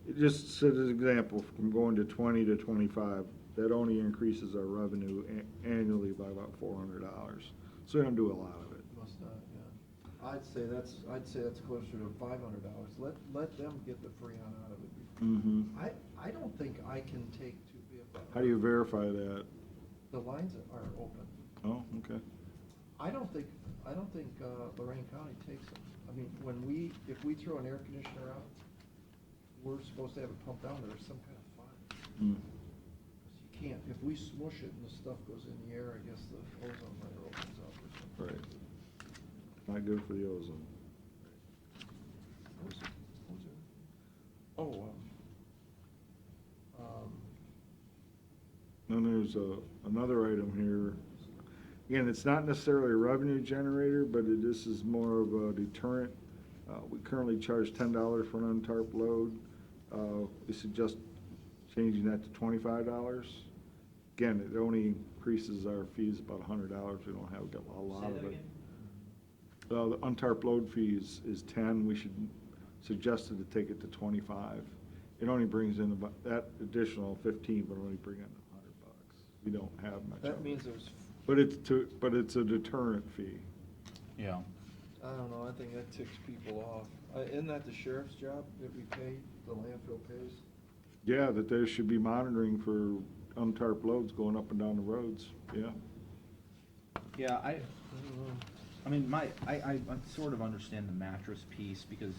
Speaker 7: it just set an example, from going to 20 to 25, that only increases our revenue annually by about $400. So we don't do a lot of it.
Speaker 3: Must not, yeah. I'd say that's closer to $500. Let them get the Freon out of it.
Speaker 7: Mm-hmm.
Speaker 3: I don't think I can take
Speaker 7: How do you verify that?
Speaker 3: The lines are open.
Speaker 7: Oh, okay.
Speaker 3: I don't think Lorraine County takes them. I mean, if we throw an air conditioner out, we're supposed to have it pumped down, there's some kind of fine.
Speaker 7: Mm.
Speaker 3: 'Cause you can't, if we smush it and the stuff goes in the air, I guess the ozone layer opens up or something.
Speaker 7: Right. Not good for the ozone.
Speaker 3: Oh,
Speaker 7: Then there's another item here. Again, it's not necessarily a revenue generator, but this is more of a deterrent. We currently charge $10 for an untarped load. We suggest changing that to $25. Again, it only increases our fees about $100. We don't have a lot of it. The untarped load fee is 10. We should suggest to take it to 25. It only brings in about, that additional 15, but only bring in $100. We don't have much of
Speaker 3: that
Speaker 7: it.
Speaker 3: means there's,
Speaker 7: But it's a deterrent fee.
Speaker 9: Yeah.
Speaker 3: I don't know, I think that ticks people off. Isn't that the sheriff's job that we pay, the landfill pays?
Speaker 7: Yeah, that there should be monitoring for untarped loads going up and down the roads, yeah.
Speaker 9: Yeah,
Speaker 3: I don't know.
Speaker 9: I mean, I sort of understand the mattress piece, because,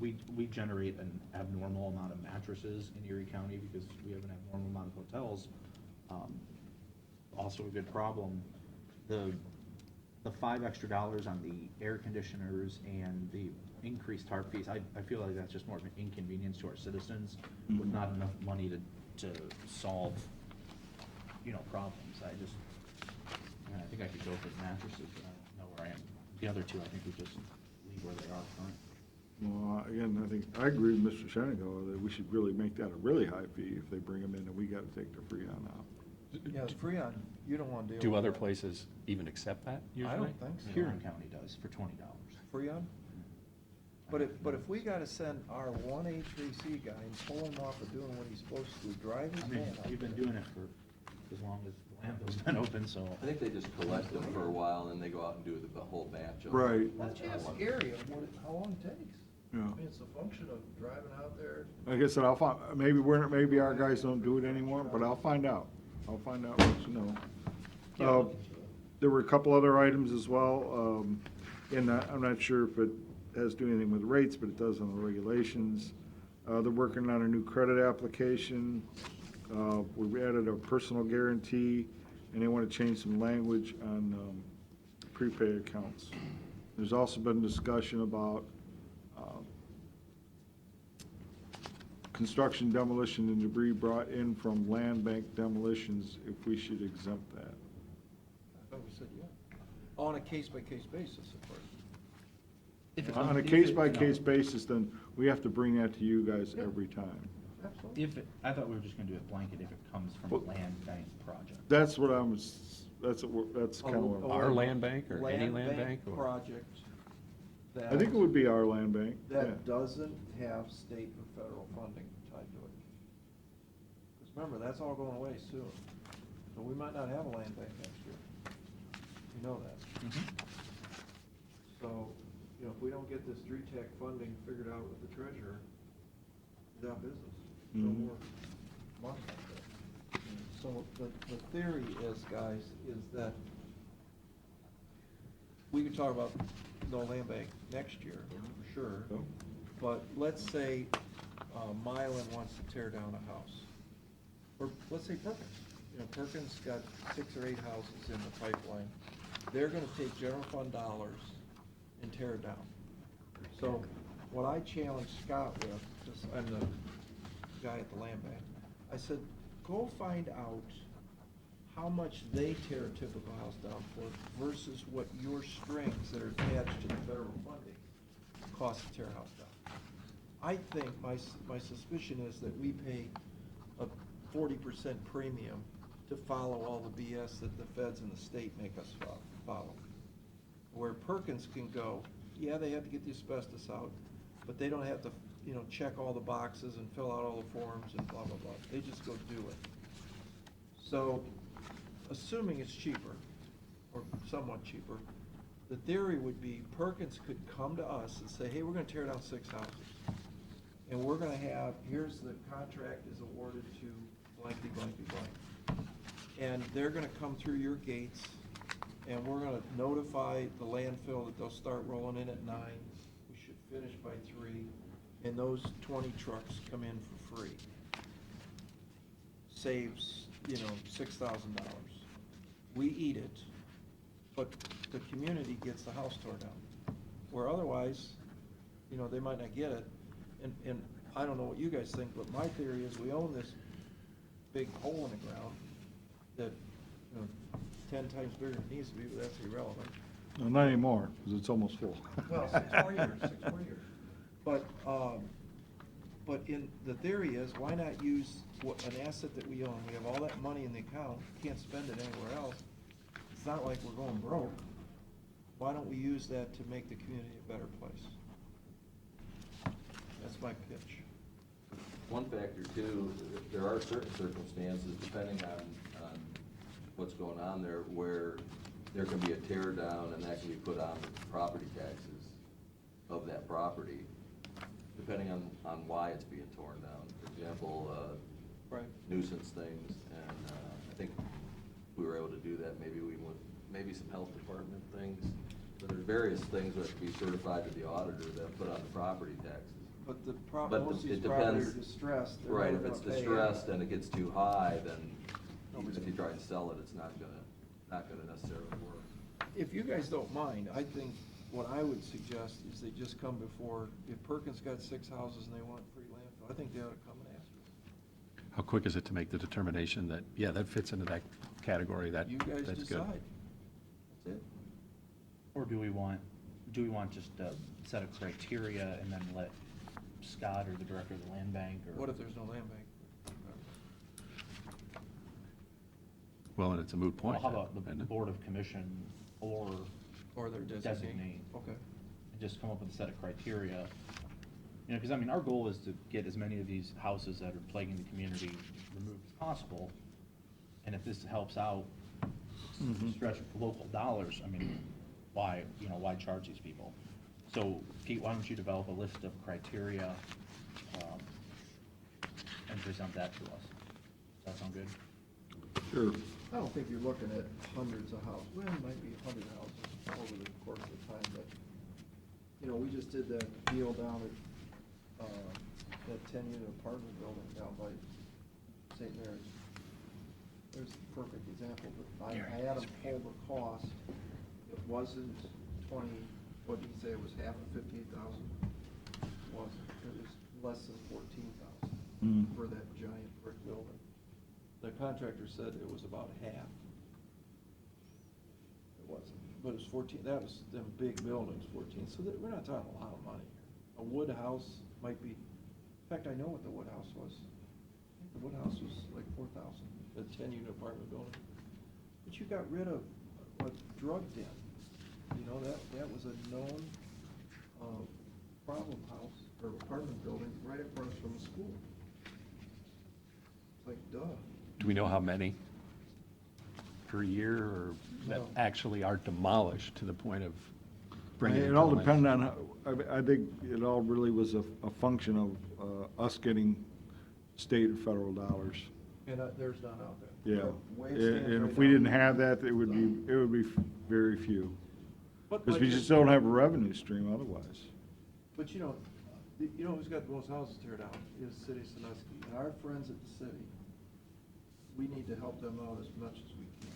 Speaker 9: we generate an abnormal amount of mattresses in Erie County because we have an abnormal amount of hotels. Also a good problem, the $5 extra on the air conditioners and the increased tarp fees, I feel like that's just more of an inconvenience to our citizens with not enough money to solve, problems. I think I could go for the mattresses, but I don't know where I am. The other two, I think we just leave where they are currently.
Speaker 7: Well, again, I agree with Mr. Shenango that we should really make that a really high fee if they bring them in, and we gotta take the Freon out.
Speaker 3: Yeah, the Freon, you don't want to deal with
Speaker 6: Do other
Speaker 3: that.
Speaker 6: places even accept that usually?
Speaker 3: I don't think so.
Speaker 9: Huron County does for $20.
Speaker 3: Freon? But if we gotta send our one H3C guy and pull him off of doing what he's supposed to do, drive his
Speaker 9: I mean,
Speaker 3: van out
Speaker 9: we've been
Speaker 3: there.
Speaker 9: doing it for as long as the landfill's been open, so.
Speaker 8: I think they just collect them for a while, and then they go out and do the whole batch of them.
Speaker 7: Right.
Speaker 3: Why don't you ask Erie of how long it takes?
Speaker 7: Yeah.
Speaker 3: I mean, it's a function of driving out there.
Speaker 7: Like I said, I'll find, maybe our guys don't do it anymore, but I'll find out. I'll find out, let you know. There were a couple other items as well, and I'm not sure if it has to do anything with rates, but it does on the regulations. They're working on a new credit application. We've added a personal guarantee, and they want to change some language on prepaid accounts. There's also been discussion about construction, demolition, and debris brought in from land bank demolitions, if we should exempt that.
Speaker 3: I thought we said yeah. On a case-by-case basis, of course.
Speaker 9: If it-
Speaker 7: On a
Speaker 9: if it-
Speaker 7: case-by-case basis, then we have to bring that to you guys every time.
Speaker 3: Absolutely.
Speaker 9: If, I thought we were just gonna do it blanket if it comes from a
Speaker 7: Well-
Speaker 9: land bank project.
Speaker 7: That's what that's kind of what.
Speaker 6: Our land bank or any land bank, or-
Speaker 3: Project that.
Speaker 7: I think it would be our land bank, yeah.
Speaker 3: That doesn't have state or federal funding tied to it. Because remember, that's all going away soon. So we might not have a land bank next year. You know that. So, if we don't get this DRETAC funding figured out with the treasurer, he's out of business. No
Speaker 7: Mhm.
Speaker 3: more money out there. So the theory is, guys, is that we could talk about no land bank next year, for sure.
Speaker 7: Oh.
Speaker 3: But let's say Mylan wants to tear down a house. Or let's say Perkins. Perkins got 6 or 8 houses in the pipeline. They're gonna take general fund dollars and tear it down. So what I challenged Scott with, because I'm the guy at the land bank, I said, go find out how much they tear a typical house down for versus what your strings that are attached to the federal funding cost to tear a house down. I think, my suspicion is that we pay a 40% premium to follow all the BS that the feds and the state make us follow. Where Perkins can go, yeah, they have to get the asbestos out, but they don't have to, check all the boxes and fill out all the forms and blah, blah, blah. They just go do it. So, assuming it's cheaper, or somewhat cheaper, the theory would be Perkins could come to us and say, hey, we're gonna tear down 6 houses. And we're gonna have, here's the contract is awarded to blankety, blankety, blank. And they're gonna come through your gates, and we're gonna notify the landfill that they'll start rolling in at 9. We should finish by 3, and those 20 trucks come in for free. Saves, $6,000. We eat it, but the community gets the house torn down. Where otherwise, they might not get it. And I don't know what you guys think, but my theory is we own this big hole in the ground that, 10 times bigger than it needs to be, but that's irrelevant.
Speaker 7: No, not anymore, because it's almost full.
Speaker 3: Well, 6 more years, 6 more years. But in, the theory is, why not use an asset that we own? We have all that money in the account, can't spend it anywhere else. It's not like we're going broke. Why don't we use that to make the community a better place? That's my pitch.
Speaker 8: One factor too, there are certain circumstances, depending on what's going on there, where there can be a tear down and that can be put on the property taxes of that property, depending on why it's being torn down. For example,
Speaker 3: Right.
Speaker 8: nuisance things, and I think if we were able to do that, maybe some health department things. But there's various things that have to be certified to the auditor that put on the property taxes.
Speaker 3: But the
Speaker 8: But
Speaker 3: problem, most of
Speaker 8: it
Speaker 3: these properties are
Speaker 8: depends.
Speaker 3: distressed. They're
Speaker 8: Right,
Speaker 3: never
Speaker 8: if it's
Speaker 3: gonna pay
Speaker 8: distressed
Speaker 3: anything.
Speaker 8: and it gets too high, then even
Speaker 3: Nobody's
Speaker 8: if you try and sell it, it's not gonna necessarily work.
Speaker 3: If you guys don't mind, I think what I would suggest is they just come before, if Perkins got 6 houses and they want free landfill, I think they ought to come and ask us.
Speaker 6: How quick is it to make the determination that, yeah, that fits into that category, that's
Speaker 3: You
Speaker 6: good?
Speaker 3: guys decide. That's it.
Speaker 9: Or do we want just a set of criteria and then let Scott or the director of the land bank or?
Speaker 3: What if there's no land bank?
Speaker 6: Well, and it's a moot
Speaker 9: Well,
Speaker 6: point.
Speaker 9: how about the
Speaker 6: isn't it?
Speaker 9: Board of Commission or
Speaker 3: Or their designee?
Speaker 9: designate?
Speaker 3: Okay.
Speaker 9: just come up with a set of criteria. You know, because I mean, our goal is to get as many of these houses that are plaguing the community removed as possible. And if this helps out, stretch local dollars, I mean, why charge these people? So, Pete, why don't you develop a list of criteria, and present that to us? Does that sound good?
Speaker 3: Sure. I don't think you're looking at hundreds of houses, well, it might be 100 houses over the course of time, but, you know, we just did that deal down at, that 10-unit apartment building down by St. Mary's. There's a perfect example, but I had them pull the cost, it wasn't 20, what did you say, it was half of 58,000? It wasn't, it was less than 14,000 for that giant brick building. The contractor said it was about half. It wasn't, but it was 14, that was them big buildings, 14, so we're not talking a lot of money here. A wood house might be, in fact, I know what the wood house was. I think the wood house was like 4,000, a 10-unit apartment building. But you got rid of a drug den, you know, that was a known, problem house, or apartment building, right across from a school. It's like, duh.
Speaker 6: Do we know how many per year, or that
Speaker 3: No.
Speaker 6: actually are demolished to the point of bringing?
Speaker 7: It all depended on, I think it all really was a function of us getting state and federal dollars.
Speaker 3: And there's none out there.
Speaker 7: Yeah,
Speaker 3: The way it stands
Speaker 7: and
Speaker 3: right
Speaker 7: if we
Speaker 3: now-
Speaker 7: didn't have that, it would be very few.
Speaker 3: But
Speaker 7: Because
Speaker 3: like
Speaker 7: we
Speaker 3: this-
Speaker 7: just don't have a revenue stream otherwise.
Speaker 3: But you know who's got the most houses teared down is City of Sandusky. And our friends at the city, we need to help them out as much as we can,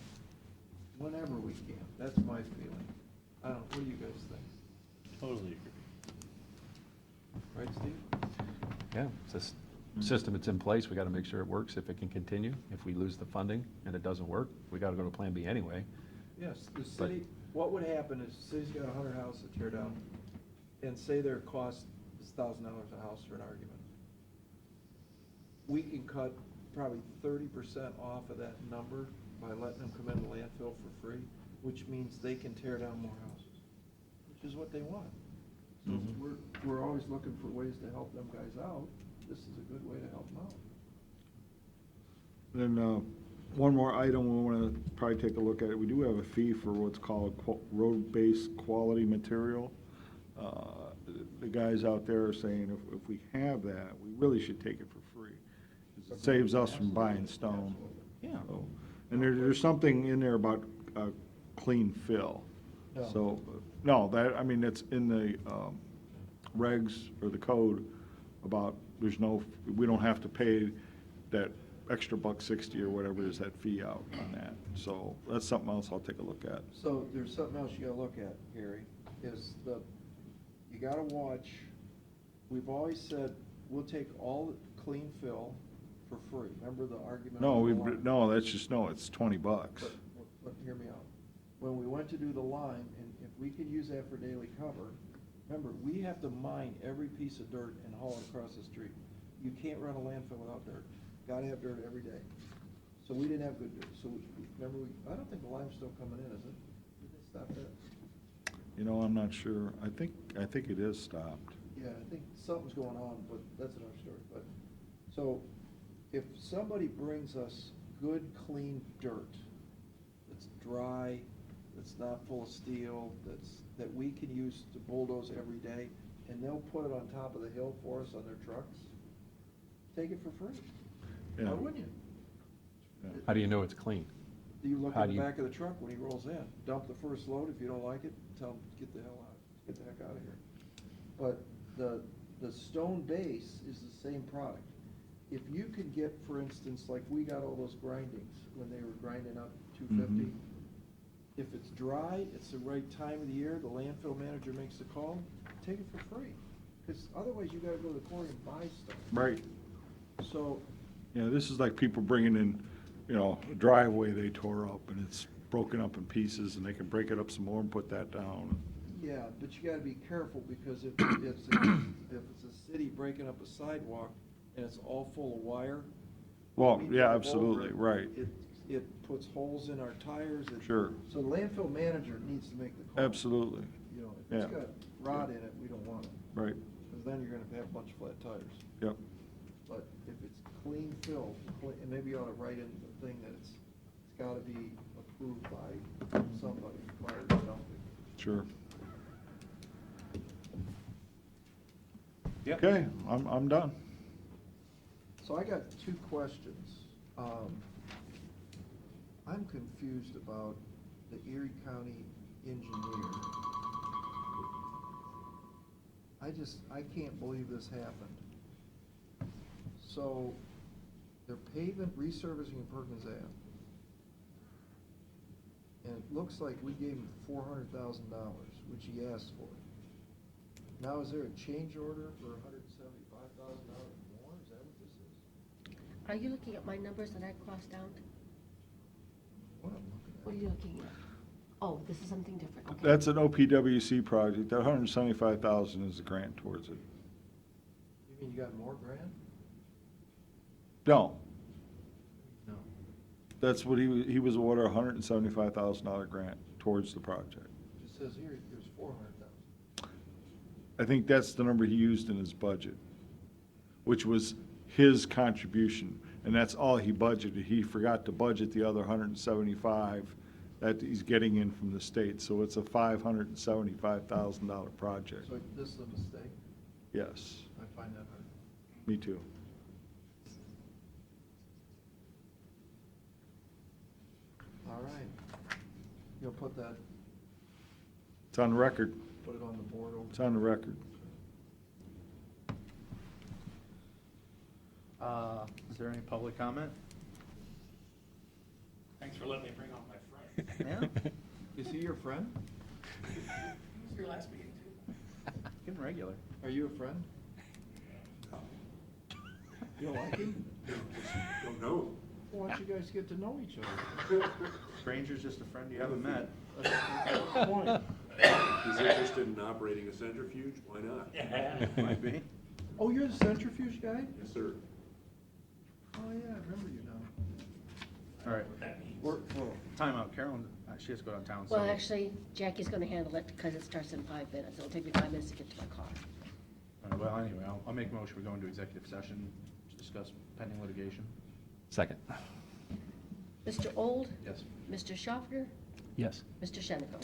Speaker 3: whenever we can. That's my feeling. I don't know, what do you guys think?
Speaker 9: Totally agree.
Speaker 3: Right, Steve?
Speaker 6: Yeah, it's a system that's in place, we gotta make sure it works if it can continue. If we lose the funding and it doesn't work, we gotta go to Plan B anyway.
Speaker 3: Yes, the city, what would happen is the city's got 100 houses to tear down, and say their cost is $1,000 a house for an argument. We can cut probably 30% off of that number by letting them come in the landfill for free, which means they can tear down more houses, which is what they want. So we're always looking for ways to help them guys out. This is a good way to help them out.
Speaker 7: Then, one more item we want to probably take a look at, we do have a fee for what's called road-based quality material. The guys out there are saying if we have that, we really should take it for free. 'Cause it saves us from buying stone.
Speaker 9: Yeah.
Speaker 7: So, and there's something in there about clean fill.
Speaker 3: No.
Speaker 7: So, no, I mean, it's in the regs or the code about we don't have to pay that extra $1.60 or whatever is that fee out on that. So that's something else I'll take a look at.
Speaker 3: So there's something else you gotta look at, Gary, is you gotta watch, we've always said, we'll take all the clean fill for free. Remember the argument?
Speaker 7: No,
Speaker 3: on the line?
Speaker 7: it's $20.
Speaker 3: But hear me out. When we went to do the line, and if we could use that for daily cover, remember, we have to mine every piece of dirt and haul it across the street. You can't run a landfill without dirt. Gotta have dirt every day. So we didn't have good dirt. So remember, I don't think the lime's still coming in, is it? Did they stop that?
Speaker 7: You know, I'm not sure. I think it is stopped.
Speaker 3: Yeah, I think something's going on, but that's another story. But, so, if somebody brings us good, clean dirt, that's dry, that's not full of steel, that we can use to bulldoze every day, and they'll put it on top of the hill for us on their trucks, take it for free.
Speaker 7: Yeah.
Speaker 3: Why wouldn't you?
Speaker 7: Yeah.
Speaker 6: How do you know it's clean?
Speaker 3: You look
Speaker 6: How
Speaker 3: at
Speaker 6: do
Speaker 3: the
Speaker 6: you-
Speaker 3: back of the truck when he rolls in, dump the first load, if you don't like it, tell him, get the hell out, get the heck out of here. But the stone base is the same product. If you could get, for instance, like we got all those grindings when they were grinding up 250. If it's dry, it's the right time of the year, the landfill manager makes the call, take it for free. Because otherwise you gotta go to the quarry and buy stuff.
Speaker 7: Right.
Speaker 3: So,
Speaker 7: Yeah, this is like people bringing in, a driveway they tore up and it's broken up in pieces and they can break it up some more and put that down.
Speaker 3: yeah, but you gotta be careful, because if it's a city breaking up a sidewalk and it's all full of wire.
Speaker 7: Well,
Speaker 3: we
Speaker 7: yeah,
Speaker 3: drive
Speaker 7: absolutely,
Speaker 3: over it,
Speaker 7: right.
Speaker 3: It puts holes in our tires.
Speaker 7: Sure.
Speaker 3: So the landfill manager needs to make the call.
Speaker 7: Absolutely.
Speaker 3: you know, if it's
Speaker 7: Yeah.
Speaker 3: got rot in it, we don't want it,
Speaker 7: Right,
Speaker 3: because then you're gonna have a bunch of flat tires.
Speaker 7: yep.
Speaker 3: But if it's clean fill, and maybe you ought to write in the thing that it's gotta be approved by somebody prior to dumping.
Speaker 7: Sure.
Speaker 6: Yep.
Speaker 7: Okay, I'm done.
Speaker 3: So I got two questions. I'm confused about the Erie County engineer. I can't believe this happened. So, they're paving, resurfacing Perkins Ave. And it looks like we gave him $400,000, which he asked for. Now, is there a change order for $175,000 more? Is that what this is?
Speaker 1: Are you looking at my numbers that I crossed out?
Speaker 3: What I'm looking at?
Speaker 1: What are you looking at? Oh, this is something different, okay.
Speaker 7: That's an OPWC project. That 175,000 is a grant towards it.
Speaker 3: You mean you got more grant?
Speaker 7: No,
Speaker 3: No.
Speaker 7: that's what he was awarded a $175,000 grant towards the project.
Speaker 3: It just says here, there's 400,000.
Speaker 7: I think that's the number he used in his budget, which was his contribution, and that's all he budgeted. He forgot to budget the other 175 that he's getting in from the state, so it's a $575,000 project.
Speaker 3: So this is a mistake?
Speaker 7: Yes,
Speaker 3: I find that hard.
Speaker 7: me too.
Speaker 3: All right. You'll put that,
Speaker 7: It's on record.
Speaker 3: put it on the board over?
Speaker 7: It's on the record.
Speaker 9: Is there any public comment?
Speaker 10: Thanks for letting me bring out my friend.
Speaker 9: Yeah,
Speaker 3: Is he your friend?
Speaker 10: He was here last meeting too.
Speaker 9: getting regular.
Speaker 3: Are you a friend? You don't like him?
Speaker 10: Don't know.
Speaker 3: Well, why don't you guys get to know each other?
Speaker 9: Stranger's just a friend you haven't met.
Speaker 3: That's the point.
Speaker 10: He's interested in operating a centrifuge, why not?
Speaker 9: Might be.
Speaker 3: Oh, you're the centrifuge guy?
Speaker 10: Yes, sir.
Speaker 3: Oh, yeah, I remember you now.
Speaker 9: All right,
Speaker 10: What that means.
Speaker 9: timeout. Carolyn, she has to go downtown, so.
Speaker 1: Well, actually, Jackie's gonna handle it because it starts in 5 minutes. It'll take me 5 minutes to get to my car.
Speaker 9: Well, anyway, I'll make a motion, we go into executive session to discuss pending litigation.
Speaker 6: Second.
Speaker 1: Mr. Old?
Speaker 9: Yes.
Speaker 1: Mr. Schaffner?
Speaker 6: Yes.
Speaker 1: Mr. Shenneco?